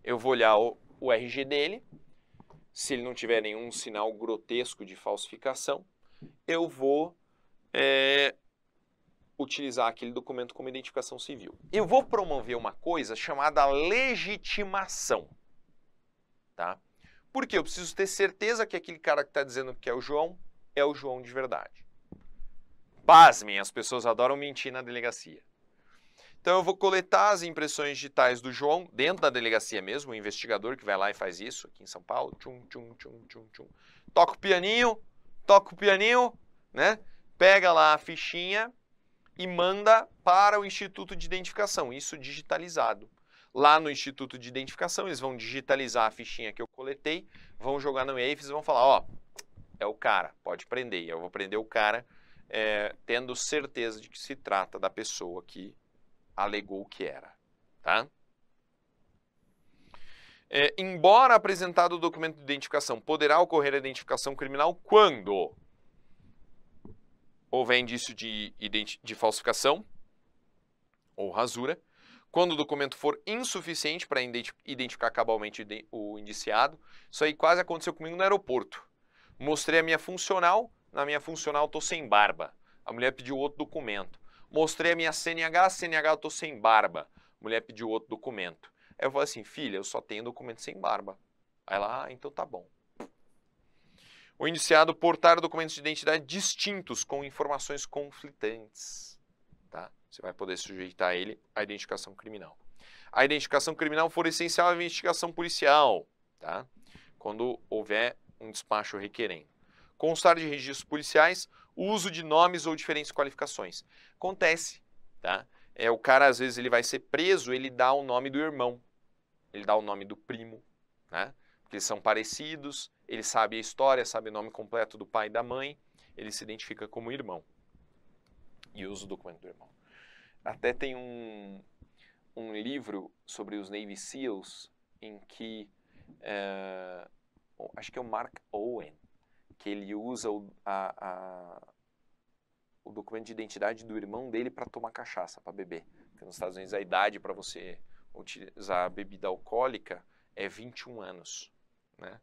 Eu vou olhar o RG dele. Se ele não tiver nenhum sinal grotesco de falsificação, eu vou utilizar aquele documento como identificação civil. Eu vou promover uma coisa chamada legitimação. Tá? Porque eu preciso ter certeza que aquele cara que está dizendo que é o João de verdade. Pasmem, as pessoas adoram mentir na delegacia. Então eu vou coletar as impressões digitais do João dentro da delegacia mesmo, o investigador que vai lá e faz isso aqui em São Paulo. Tchum, tchum, tchum, tchum, tchum. Toca o pianinho, né? Pega lá a fichinha e manda para o Instituto de Identificação, isso digitalizado. Lá no Instituto de Identificação, eles vão digitalizar a fichinha que eu coletei, vão jogar no EIFES e vão falar, ó, é o cara, pode prender. Eu vou prender o cara tendo certeza de que se trata da pessoa que alegou que era, tá? Embora apresentado o documento de identificação, poderá ocorrer a identificação criminal quando houver indício de falsificação ou rasura, quando o documento for insuficiente para identificar cabalmente o indiciado. Isso aí quase aconteceu comigo no aeroporto. Mostrei a minha funcional, na minha funcional eu tô sem barba. A mulher pediu outro documento. Mostrei a minha CNH eu tô sem barba. A mulher pediu outro documento. Aí eu falei assim, filha, eu só tenho documento sem barba. Aí ela, então tá bom. O indiciado portar documentos de identidade distintos com informações conflitantes. Tá? Você vai poder sujeitar ele à identificação criminal. A identificação criminal for essencial à investigação policial, tá? Quando houver um despacho requerendo. Constar de registros policiais, o uso de nomes ou diferentes qualificações. Acontece, tá? O cara, às vezes, ele vai ser preso, ele dá o nome do irmão, ele dá o nome do primo, né? Porque eles são parecidos, ele sabe a história, sabe o nome completo do pai e da mãe, ele se identifica como irmão e usa o documento do irmão. Até tem um livro sobre os Navy SEALs em que, acho que é o Mark Owen, que ele usa o documento de identidade do irmão dele para tomar cachaça, para beber. Porque nos Estados Unidos a idade para você utilizar a bebida alcoólica é 21 anos, né?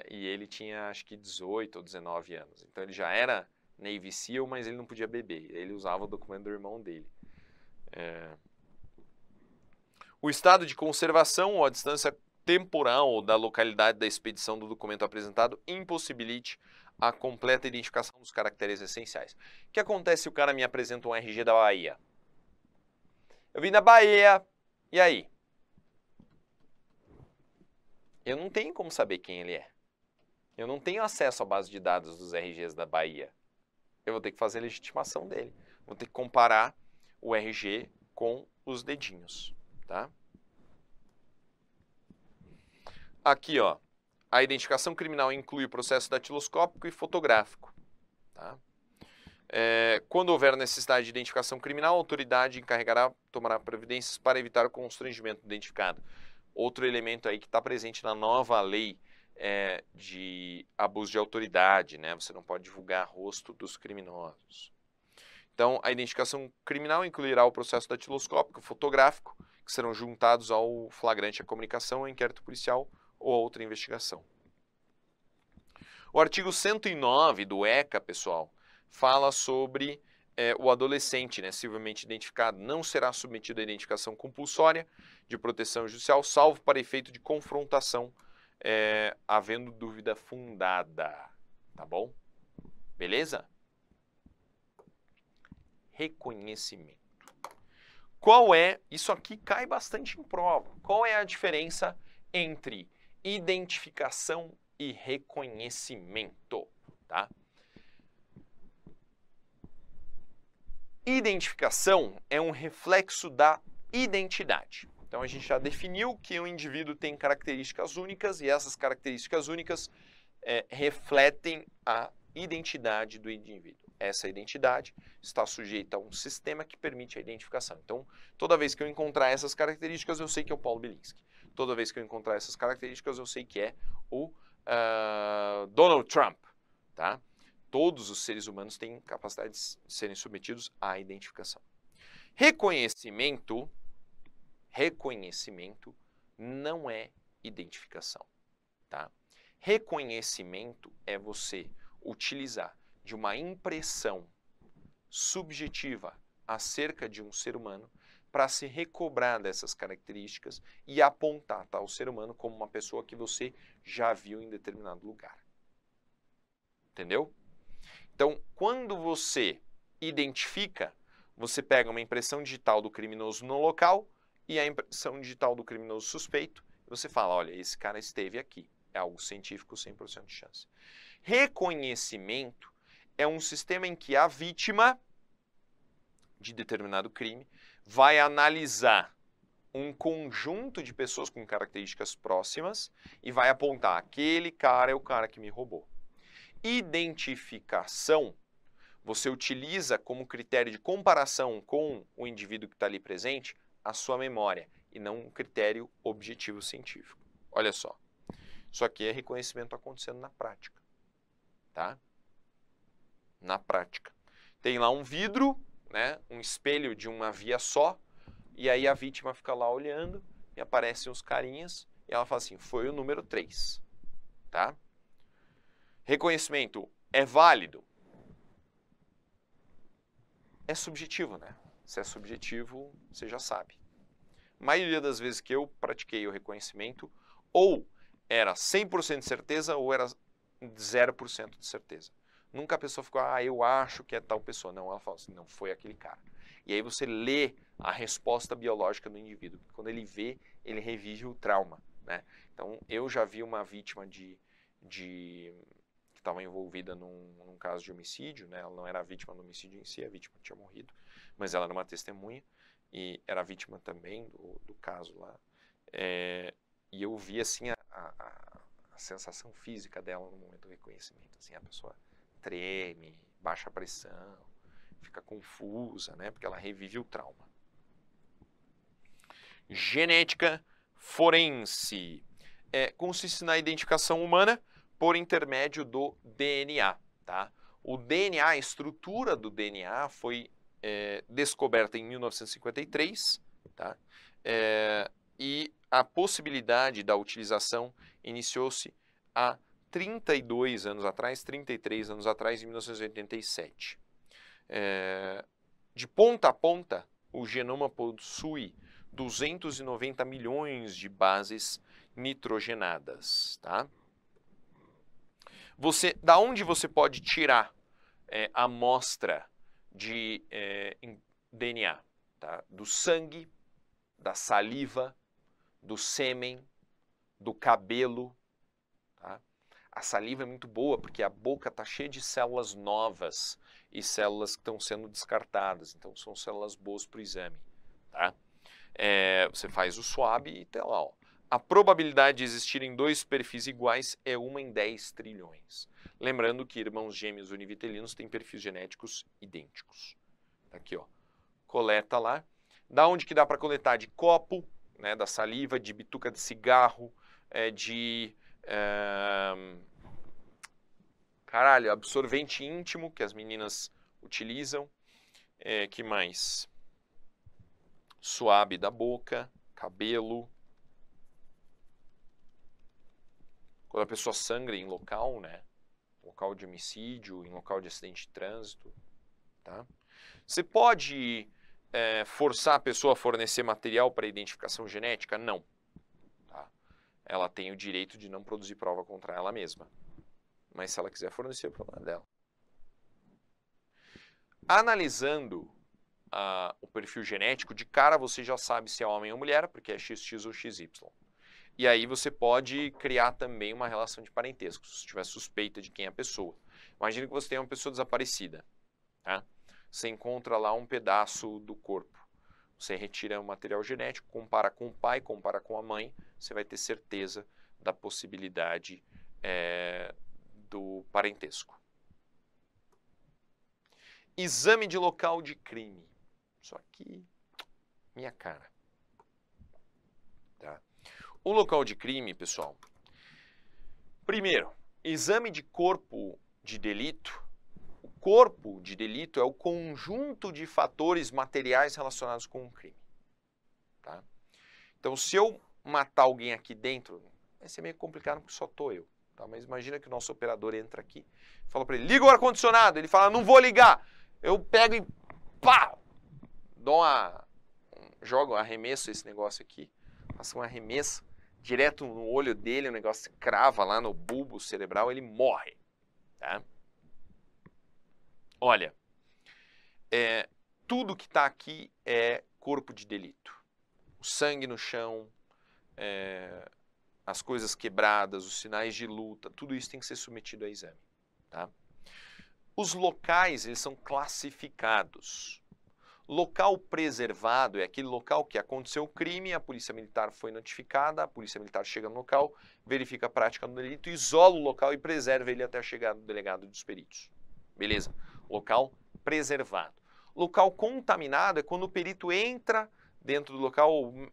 E ele tinha acho que 18 ou 19 anos. Então ele já era Navy SEAL, mas ele não podia beber. Ele usava o documento do irmão dele. O estado de conservação ou a distância temporal da localidade da expedição do documento apresentado impossibilite a completa identificação dos caracteres essenciais. O que acontece se o cara me apresenta um RG da Bahia? Eu vim da Bahia, e aí? Eu não tenho como saber quem ele é. Eu não tenho acesso à base de dados dos RGs da Bahia. Eu vou ter que fazer a legitimação dele. Vou ter que comparar o RG com os dedinhos, tá? Aqui, ó, a identificação criminal inclui o processo datiloscópico e fotográfico, tá? Quando houver necessidade de identificação criminal, a autoridade tomará providências para evitar o constrangimento do identificado. Outro elemento aí que está presente na nova lei de abuso de autoridade, né? Você não pode divulgar rosto dos criminosos. Então, a identificação criminal incluirá o processo datiloscópico, fotográfico, que serão juntados ao flagrante, a comunicação, ao inquérito policial ou a outra investigação. O artigo 109 do ECA, pessoal, fala sobre o adolescente, né, civilmente identificado, não será submetido à identificação compulsória de proteção judicial, salvo para efeito de confrontação, havendo dúvida fundada. Tá bom? Beleza? Reconhecimento. Qual é, isso aqui cai bastante em prova, qual é a diferença entre identificação e reconhecimento, tá? Identificação é um reflexo da identidade. Então a gente já definiu que o indivíduo tem características únicas e essas características únicas refletem a identidade do indivíduo. Essa identidade está sujeita a um sistema que permite a identificação. Então, toda vez que eu encontrar essas características, eu sei que é o Paulo Bilinski. Toda vez que eu encontrar essas características, eu sei que é o Donald Trump, tá? Todos os seres humanos têm capacidade de serem submetidos à identificação. Reconhecimento não é identificação, tá? Reconhecimento é você utilizar de uma impressão subjetiva acerca de um ser humano para se recobrar dessas características e apontar tal ser humano como uma pessoa que você já viu em determinado lugar. Entendeu? Então, quando você identifica, você pega uma impressão digital do criminoso no local e a impressão digital do criminoso suspeito, e você fala, olha, esse cara esteve aqui. É algo científico, 100% de chance. Reconhecimento é um sistema em que a vítima de determinado crime vai analisar um conjunto de pessoas com características próximas e vai apontar, aquele cara é o cara que me roubou. Identificação, você utiliza como critério de comparação com o indivíduo que está ali presente a sua memória e não um critério objetivo científico. Olha só, isso aqui é reconhecimento acontecendo na prática, tá? Na prática. Tem lá um vidro, né, um espelho de uma via só, e aí a vítima fica lá olhando e aparecem os carinhas e ela fala assim, foi o número 3, tá? Reconhecimento é válido? É subjetivo, né? Se é subjetivo, você já sabe. A maioria das vezes que eu pratiquei o reconhecimento, ou era 100% de certeza ou era 0% de certeza. Nunca a pessoa ficou, eu acho que é tal pessoa. Não, ela fala assim, não, foi aquele cara. E aí você lê a resposta biológica do indivíduo. Quando ele vê, ele revive o trauma, né? Então, eu já vi uma vítima que estava envolvida num caso de homicídio, né? Ela não era vítima do homicídio em si, a vítima tinha morrido, mas ela era uma testemunha e era vítima também do caso lá. E eu vi, assim, a sensação física dela no momento do reconhecimento. Assim, a pessoa treme, baixa a pressão, fica confusa, né? Porque ela revive o trauma. Genética forense. Consiste na identificação humana por intermédio do DNA, tá? O DNA, a estrutura do DNA foi descoberta em 1953, tá? E a possibilidade da utilização iniciou-se há 32 anos atrás, 33 anos atrás, em 1987. De ponta a ponta, o genoma possui 290 milhões de bases nitrogenadas, tá? Da onde você pode tirar a amostra de DNA? Tá? Do sangue, da saliva, do sêmen, do cabelo. Tá? A saliva é muito boa porque a boca está cheia de células novas e células que estão sendo descartadas. Então, são células boas para o exame. Tá? Você faz o swab e tem lá, ó. A probabilidade de existirem dois perfis iguais é 1 em 10 trilhões. Lembrando que irmãos gêmeos univitelinos têm perfis genéticos idênticos. Aqui, ó. Coleta lá. Da onde que dá para coletar? De copo, né, da saliva, de bituca de cigarro, absorvente íntimo, que as meninas utilizam, Que mais? Suave da boca, cabelo. Quando a pessoa sangra em local, né? Local de homicídio, em local de acidente de trânsito, tá? Você pode forçar a pessoa a fornecer material para identificação genética? Não. Tá? Ela tem o direito de não produzir prova contra ela mesma. Mas se ela quiser fornecer, o problema é dela. Analisando o perfil genético, de cara você já sabe se é homem ou mulher, porque é XX ou XY. E aí você pode criar também uma relação de parentesco, se tiver suspeita de quem é a pessoa. Imagina que você tem uma pessoa desaparecida. Tá? Você encontra lá um pedaço do corpo. Você retira o material genético, compara com o pai, compara com a mãe, você vai ter certeza da possibilidade do parentesco. Exame de local de crime. Isso aqui, minha cara. Tá? O local de crime, pessoal. Primeiro, exame de corpo de delito. O corpo de delito é o conjunto de fatores materiais relacionados com o crime. Tá? Então, se eu matar alguém aqui dentro, vai ser meio complicado porque só estou eu. Tá? Mas imagina que o nosso operador entra aqui, fala para ele, liga o ar-condicionado. Ele fala, não vou ligar. Eu pego e pá! Jogo, arremesso esse negócio aqui, faço um arremesso direto no olho dele, o negócio crava lá no bulbo cerebral, ele morre. Tá? Olha, tudo que está aqui é corpo de delito. O sangue no chão, as coisas quebradas, os sinais de luta, tudo isso tem que ser submetido a exame. Tá? Os locais, eles são classificados. Local preservado é aquele local que aconteceu o crime, a polícia militar foi notificada, a polícia militar chega no local, verifica a prática do delito, isola o local e preserva ele até a chegada do delegado dos peritos. Beleza? Local preservado. Local contaminado é quando o perito entra dentro do local,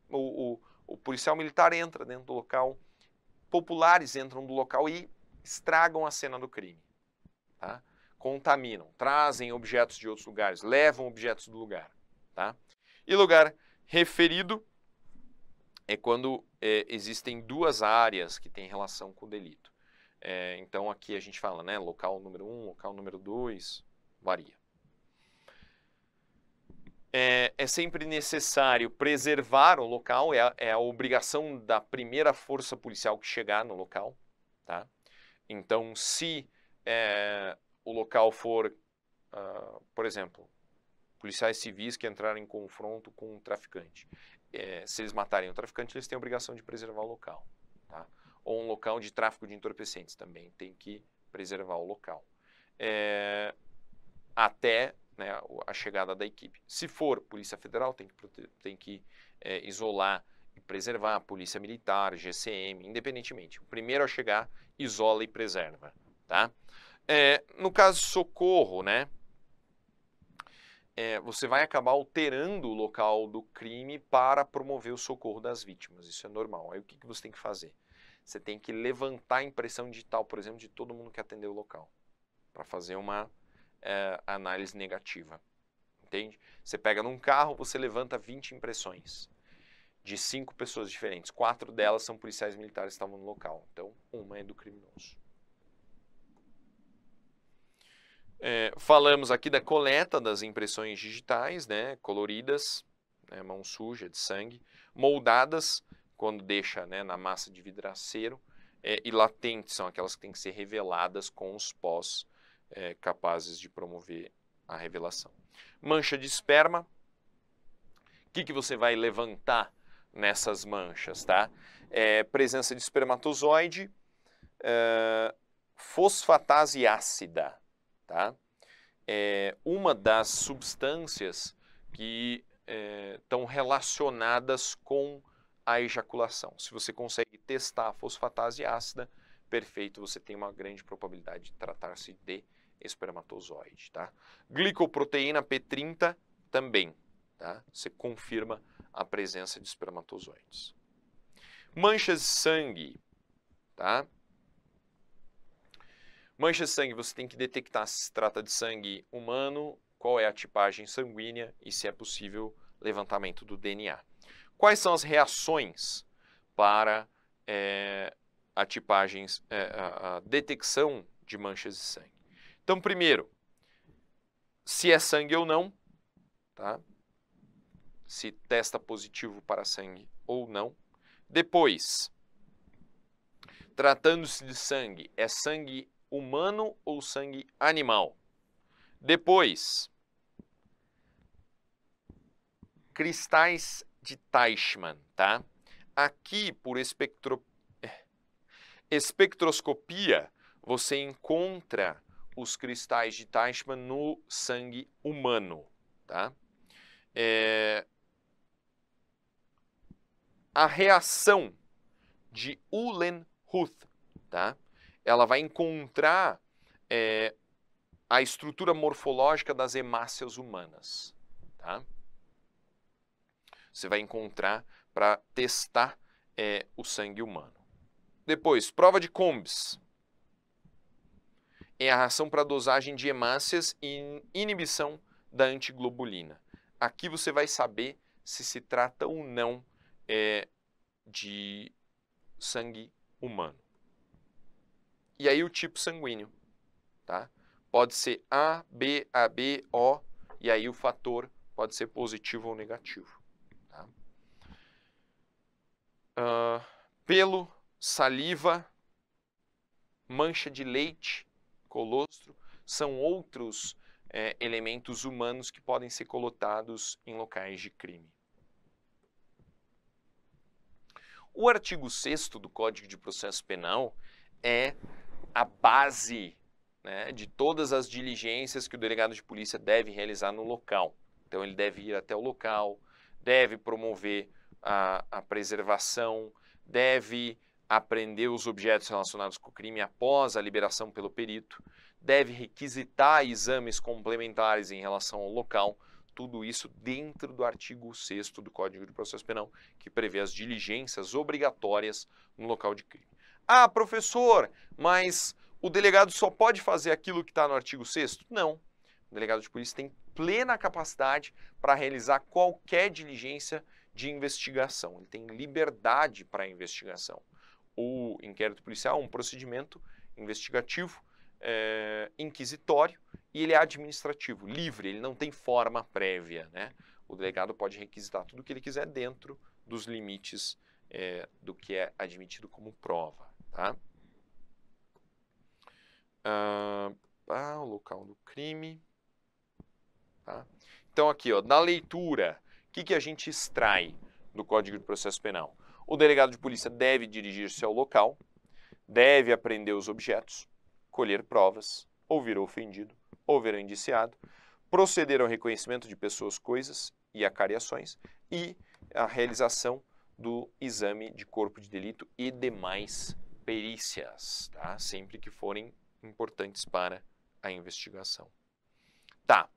o policial militar entra dentro do local, populares entram no local e estragam a cena do crime. Tá? Contaminam, trazem objetos de outros lugares, levam objetos do lugar. Tá? E lugar referido é quando existem duas áreas que têm relação com o delito. Então aqui a gente fala, né, local número 1, local número 2, varia. É sempre necessário preservar o local, é a obrigação da primeira força policial que chegar no local. Tá? Então, se o local for, por exemplo, policiais civis que entraram em confronto com um traficante. Se eles matarem o traficante, eles têm a obrigação de preservar o local. Tá? Ou um local de tráfico de entorpecentes também, tem que preservar o local. Até, né, a chegada da equipe. Se for Polícia Federal, tem que isolar e preservar, Polícia Militar, GCM, independentemente. O primeiro a chegar, isola e preserva. Tá? No caso de socorro, né, você vai acabar alterando o local do crime para promover o socorro das vítimas. Isso é normal. Aí o que você tem que fazer? Você tem que levantar a impressão digital, por exemplo, de todo mundo que atendeu o local, para fazer uma análise negativa. Entende? Você pega num carro, você levanta 20 impressões de 5 pessoas diferentes. 4 delas são policiais militares que estavam no local. Então, uma é do criminoso. Falamos aqui da coleta das impressões digitais, né, coloridas, né, mão suja de sangue, moldadas, quando deixa, né, na massa de vidraceiro, e latentes, são aquelas que têm que ser reveladas com os pós capazes de promover a revelação. Mancha de esperma, o que você vai levantar nessas manchas? Tá? Presença de espermatozoide, fosfatase ácida. Tá? Uma das substâncias que estão relacionadas com a ejaculação. Se você consegue testar a fosfatase ácida, perfeito, você tem uma grande probabilidade de tratar-se de espermatozoide. Tá? Glicoproteína P30 também. Tá? Você confirma a presença de espermatozoides. Manchas de sangue. Tá? Mancha de sangue, você tem que detectar se se trata de sangue humano qual é a tipagem sanguínea e se é possível levantamento do DNA. Quais são as reações para a detecção de manchas de sangue? Então, primeiro, se é sangue ou não, tá? Se testa positivo para sangue ou não. Depois, tratando-se de sangue, é sangue humano ou sangue animal? Depois, cristais de Teichmann, tá? Aqui, por espectroscopia, você encontra os cristais de Teichmann no sangue humano, tá? A reação de Uhlenhuth, tá? Ela vai encontrar a estrutura morfológica das hemácias humanas, tá? Você vai encontrar para testar o sangue humano. Depois, prova de Combs. É a reação para dosagem de hemácias e inibição da antiglobulina. Aqui você vai saber se se trata ou não de sangue humano. E aí o tipo sanguíneo, tá? Pode ser A, B, AB, O, e aí o fator pode ser positivo ou negativo. Tá? Pelo, saliva, mancha de leite, colostro, são outros elementos humanos que podem ser colocados em locais de crime. O artigo 6º do Código de Processo Penal é a base, né, de todas as diligências que o delegado de polícia deve realizar no local. Então ele deve ir até o local, deve promover a preservação, deve apreender os objetos relacionados com o crime após a liberação pelo perito, deve requisitar exames complementares em relação ao local, tudo isso dentro do artigo 6º do Código de Processo Penal, que prevê as diligências obrigatórias no local de crime. Ah, professor, mas o delegado só pode fazer aquilo que está no artigo 6º? Não. O delegado de polícia tem plena capacidade para realizar qualquer diligência de investigação. Ele tem liberdade para a investigação. O inquérito policial é um procedimento investigativo, inquisitório, e ele é administrativo, livre, ele não tem forma prévia, né? O delegado pode requisitar tudo o que ele quiser dentro dos limites do que é admitido como prova, tá? O local do crime. Tá? Então aqui, ó, na leitura, o que a gente extrai do Código de Processo Penal? O delegado de polícia deve dirigir-se ao local, deve apreender os objetos, colher provas, ouvir o ofendido, ouvir o indiciado, proceder ao reconhecimento de pessoas, coisas e acariações e a realização do exame de corpo de delito e demais perícias, tá? Sempre que forem importantes para a investigação. Tá.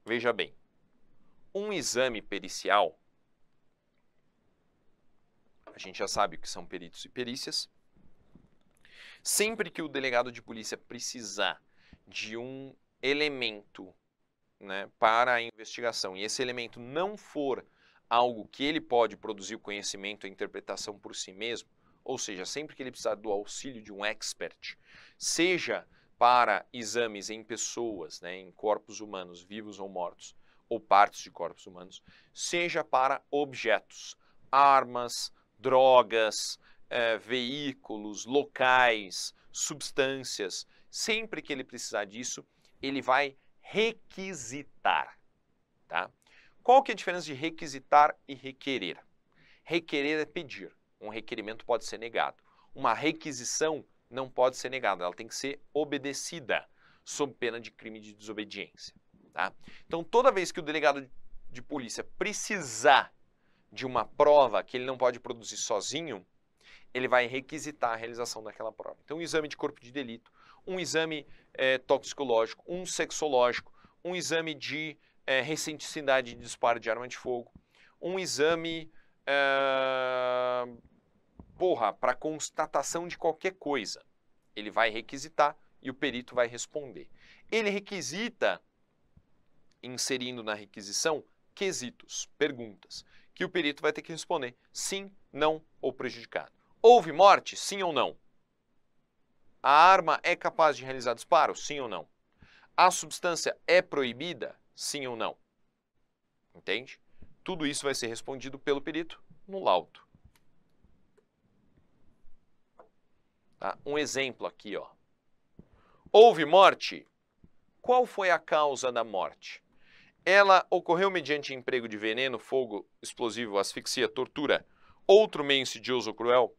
Veja bem, um exame pericial, a gente já sabe o que são peritos e perícias. Sempre que o delegado de polícia precisar de um elemento, né, para a investigação, e esse elemento não for algo que ele pode produzir o conhecimento e a interpretação por si mesmo, ou seja, sempre que ele precisar do auxílio de um expert, seja para exames em pessoas, né, em corpos humanos, vivos ou mortos, ou partes de corpos humanos, seja para objetos, armas, drogas, veículos, locais, substâncias. Sempre que ele precisar disso, ele vai requisitar. Tá? Qual que é a diferença de requisitar e requerer? Requerer é pedir. Um requerimento pode ser negado. Uma requisição não pode ser negada, ela tem que ser obedecida, sob pena de crime de desobediência. Tá? Então, toda vez que o delegado de polícia precisar de uma prova que ele não pode produzir sozinho, ele vai requisitar a realização daquela prova. Então, um exame de corpo de delito, um exame toxicológico, um sexológico, um exame de recenticidade de disparo de arma de fogo, um exame para constatação de qualquer coisa. Ele vai requisitar e o perito vai responder. Ele requisita inserindo na requisição quesitos, perguntas, que o perito vai ter que responder sim, não ou prejudicado. Houve morte? Sim ou não? A arma é capaz de realizar disparo? Sim ou não? A substância é proibida? Sim ou não? Entende? Tudo isso vai ser respondido pelo perito no laudo. Tá? Um exemplo aqui, ó. Houve morte? Qual foi a causa da morte? Ela ocorreu mediante emprego de veneno, fogo, explosivo, asfixia, tortura, outro meio insidioso ou cruel,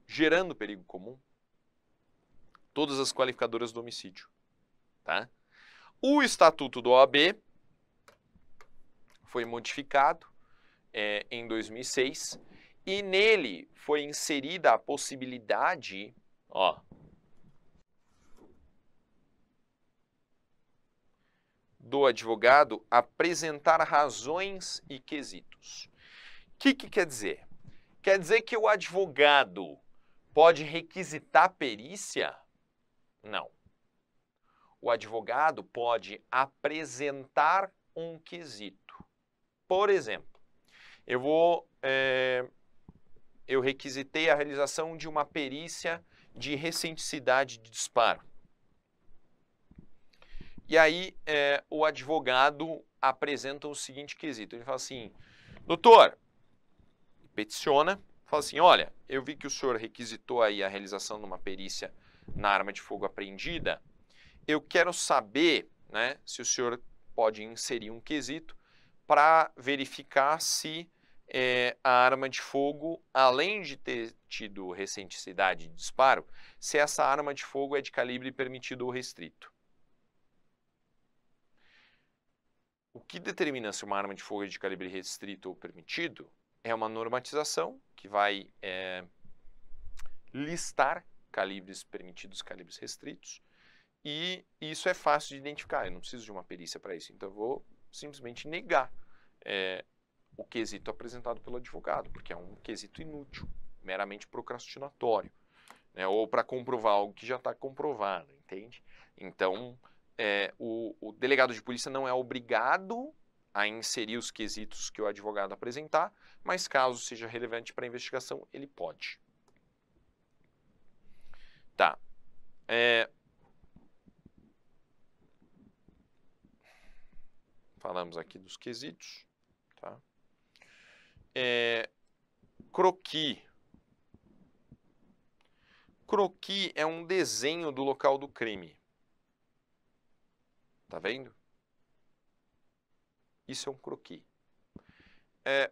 gerando perigo comum? Todas as qualificadoras do homicídio. Tá? O Estatuto do OAB foi modificado em 2006 e nele foi inserida a possibilidade, ó, do advogado apresentar razões e quesitos. O que quer dizer? Quer dizer que o advogado pode requisitar perícia? Não. O advogado pode apresentar um quesito. Por exemplo, eu requisitei a realização de uma perícia de recenticidade de disparo. E aí o advogado apresenta o seguinte quesito. Ele fala assim, doutor, peticiona, fala assim, olha, eu vi que o senhor requisitou aí a realização de uma perícia na arma de fogo apreendida. Eu quero saber, né, se o senhor pode inserir um quesito para verificar se a arma de fogo, além de ter tido recenticidade de disparo, se essa arma de fogo é de calibre permitido ou restrito. O que determina se uma arma de fogo é de calibre restrito ou permitido é uma normatização que vai listar calibres permitidos e calibres restritos, e isso é fácil de identificar, eu não preciso de uma perícia para isso, então eu vou simplesmente negar o quesito apresentado pelo advogado, porque é um quesito inútil, meramente procrastinatório, né, ou para comprovar algo que já está comprovado, entende? Então, o delegado de polícia não é obrigado a inserir os quesitos que o advogado apresentar, mas caso seja relevante para a investigação, ele pode. Tá. Falamos aqui dos quesitos. Tá? Croquis. Croquis é um desenho do local do crime. Tá vendo? Isso é um croquis.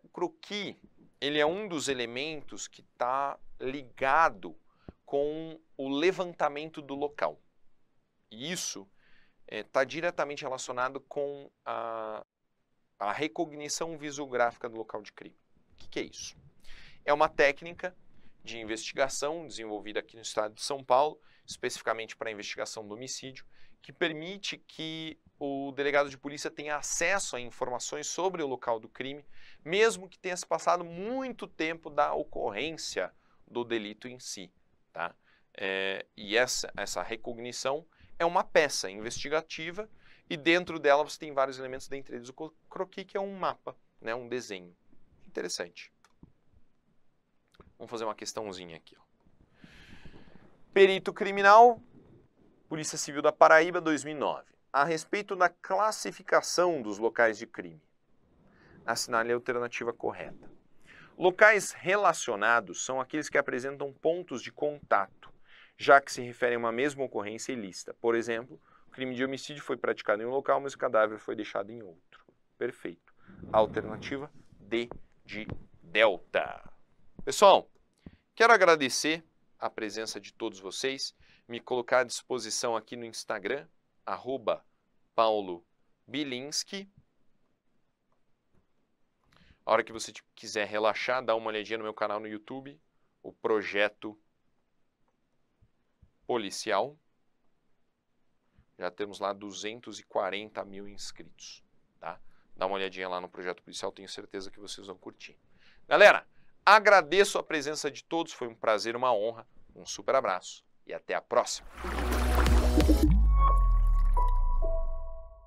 O croquis, ele é um dos elementos que está ligado com o levantamento do local. E isso está diretamente relacionado com a recognição visuográfica do local de crime. O que é isso? É uma técnica de investigação desenvolvida aqui no estado de São Paulo, especificamente para a investigação do homicídio, que permite que o delegado de polícia tenha acesso a informações sobre o local do crime, mesmo que tenha se passado muito tempo da ocorrência do delito em si. Tá? E essa recognição é uma peça investigativa e dentro dela você tem vários elementos, dentre eles o croquis, que é um mapa, né, um desenho. Interessante. Vamos fazer uma questãozinha aqui. Ó. Perito criminal, Polícia Civil da Paraíba, 2009. A respeito da classificação dos locais de crime. Assinale a alternativa correta. Locais relacionados são aqueles que apresentam pontos de contato, já que se referem a uma mesma ocorrência ilícita. Por exemplo, o crime de homicídio foi praticado em um local, mas o cadáver foi deixado em outro. Perfeito. Alternativa D de Delta. Pessoal, quero agradecer a presença de todos vocês, me colocar à disposição aqui no Instagram, @paulobilinski. A hora que você quiser relaxar, dá uma olhadinha no meu canal no YouTube, o Projeto Policial. Já temos lá 240 mil inscritos, tá? Dá uma olhadinha lá no Projeto Policial, tenho certeza que vocês vão curtir. Galera, agradeço a presença de todos, foi um prazer, uma honra, um super abraço e até a próxima.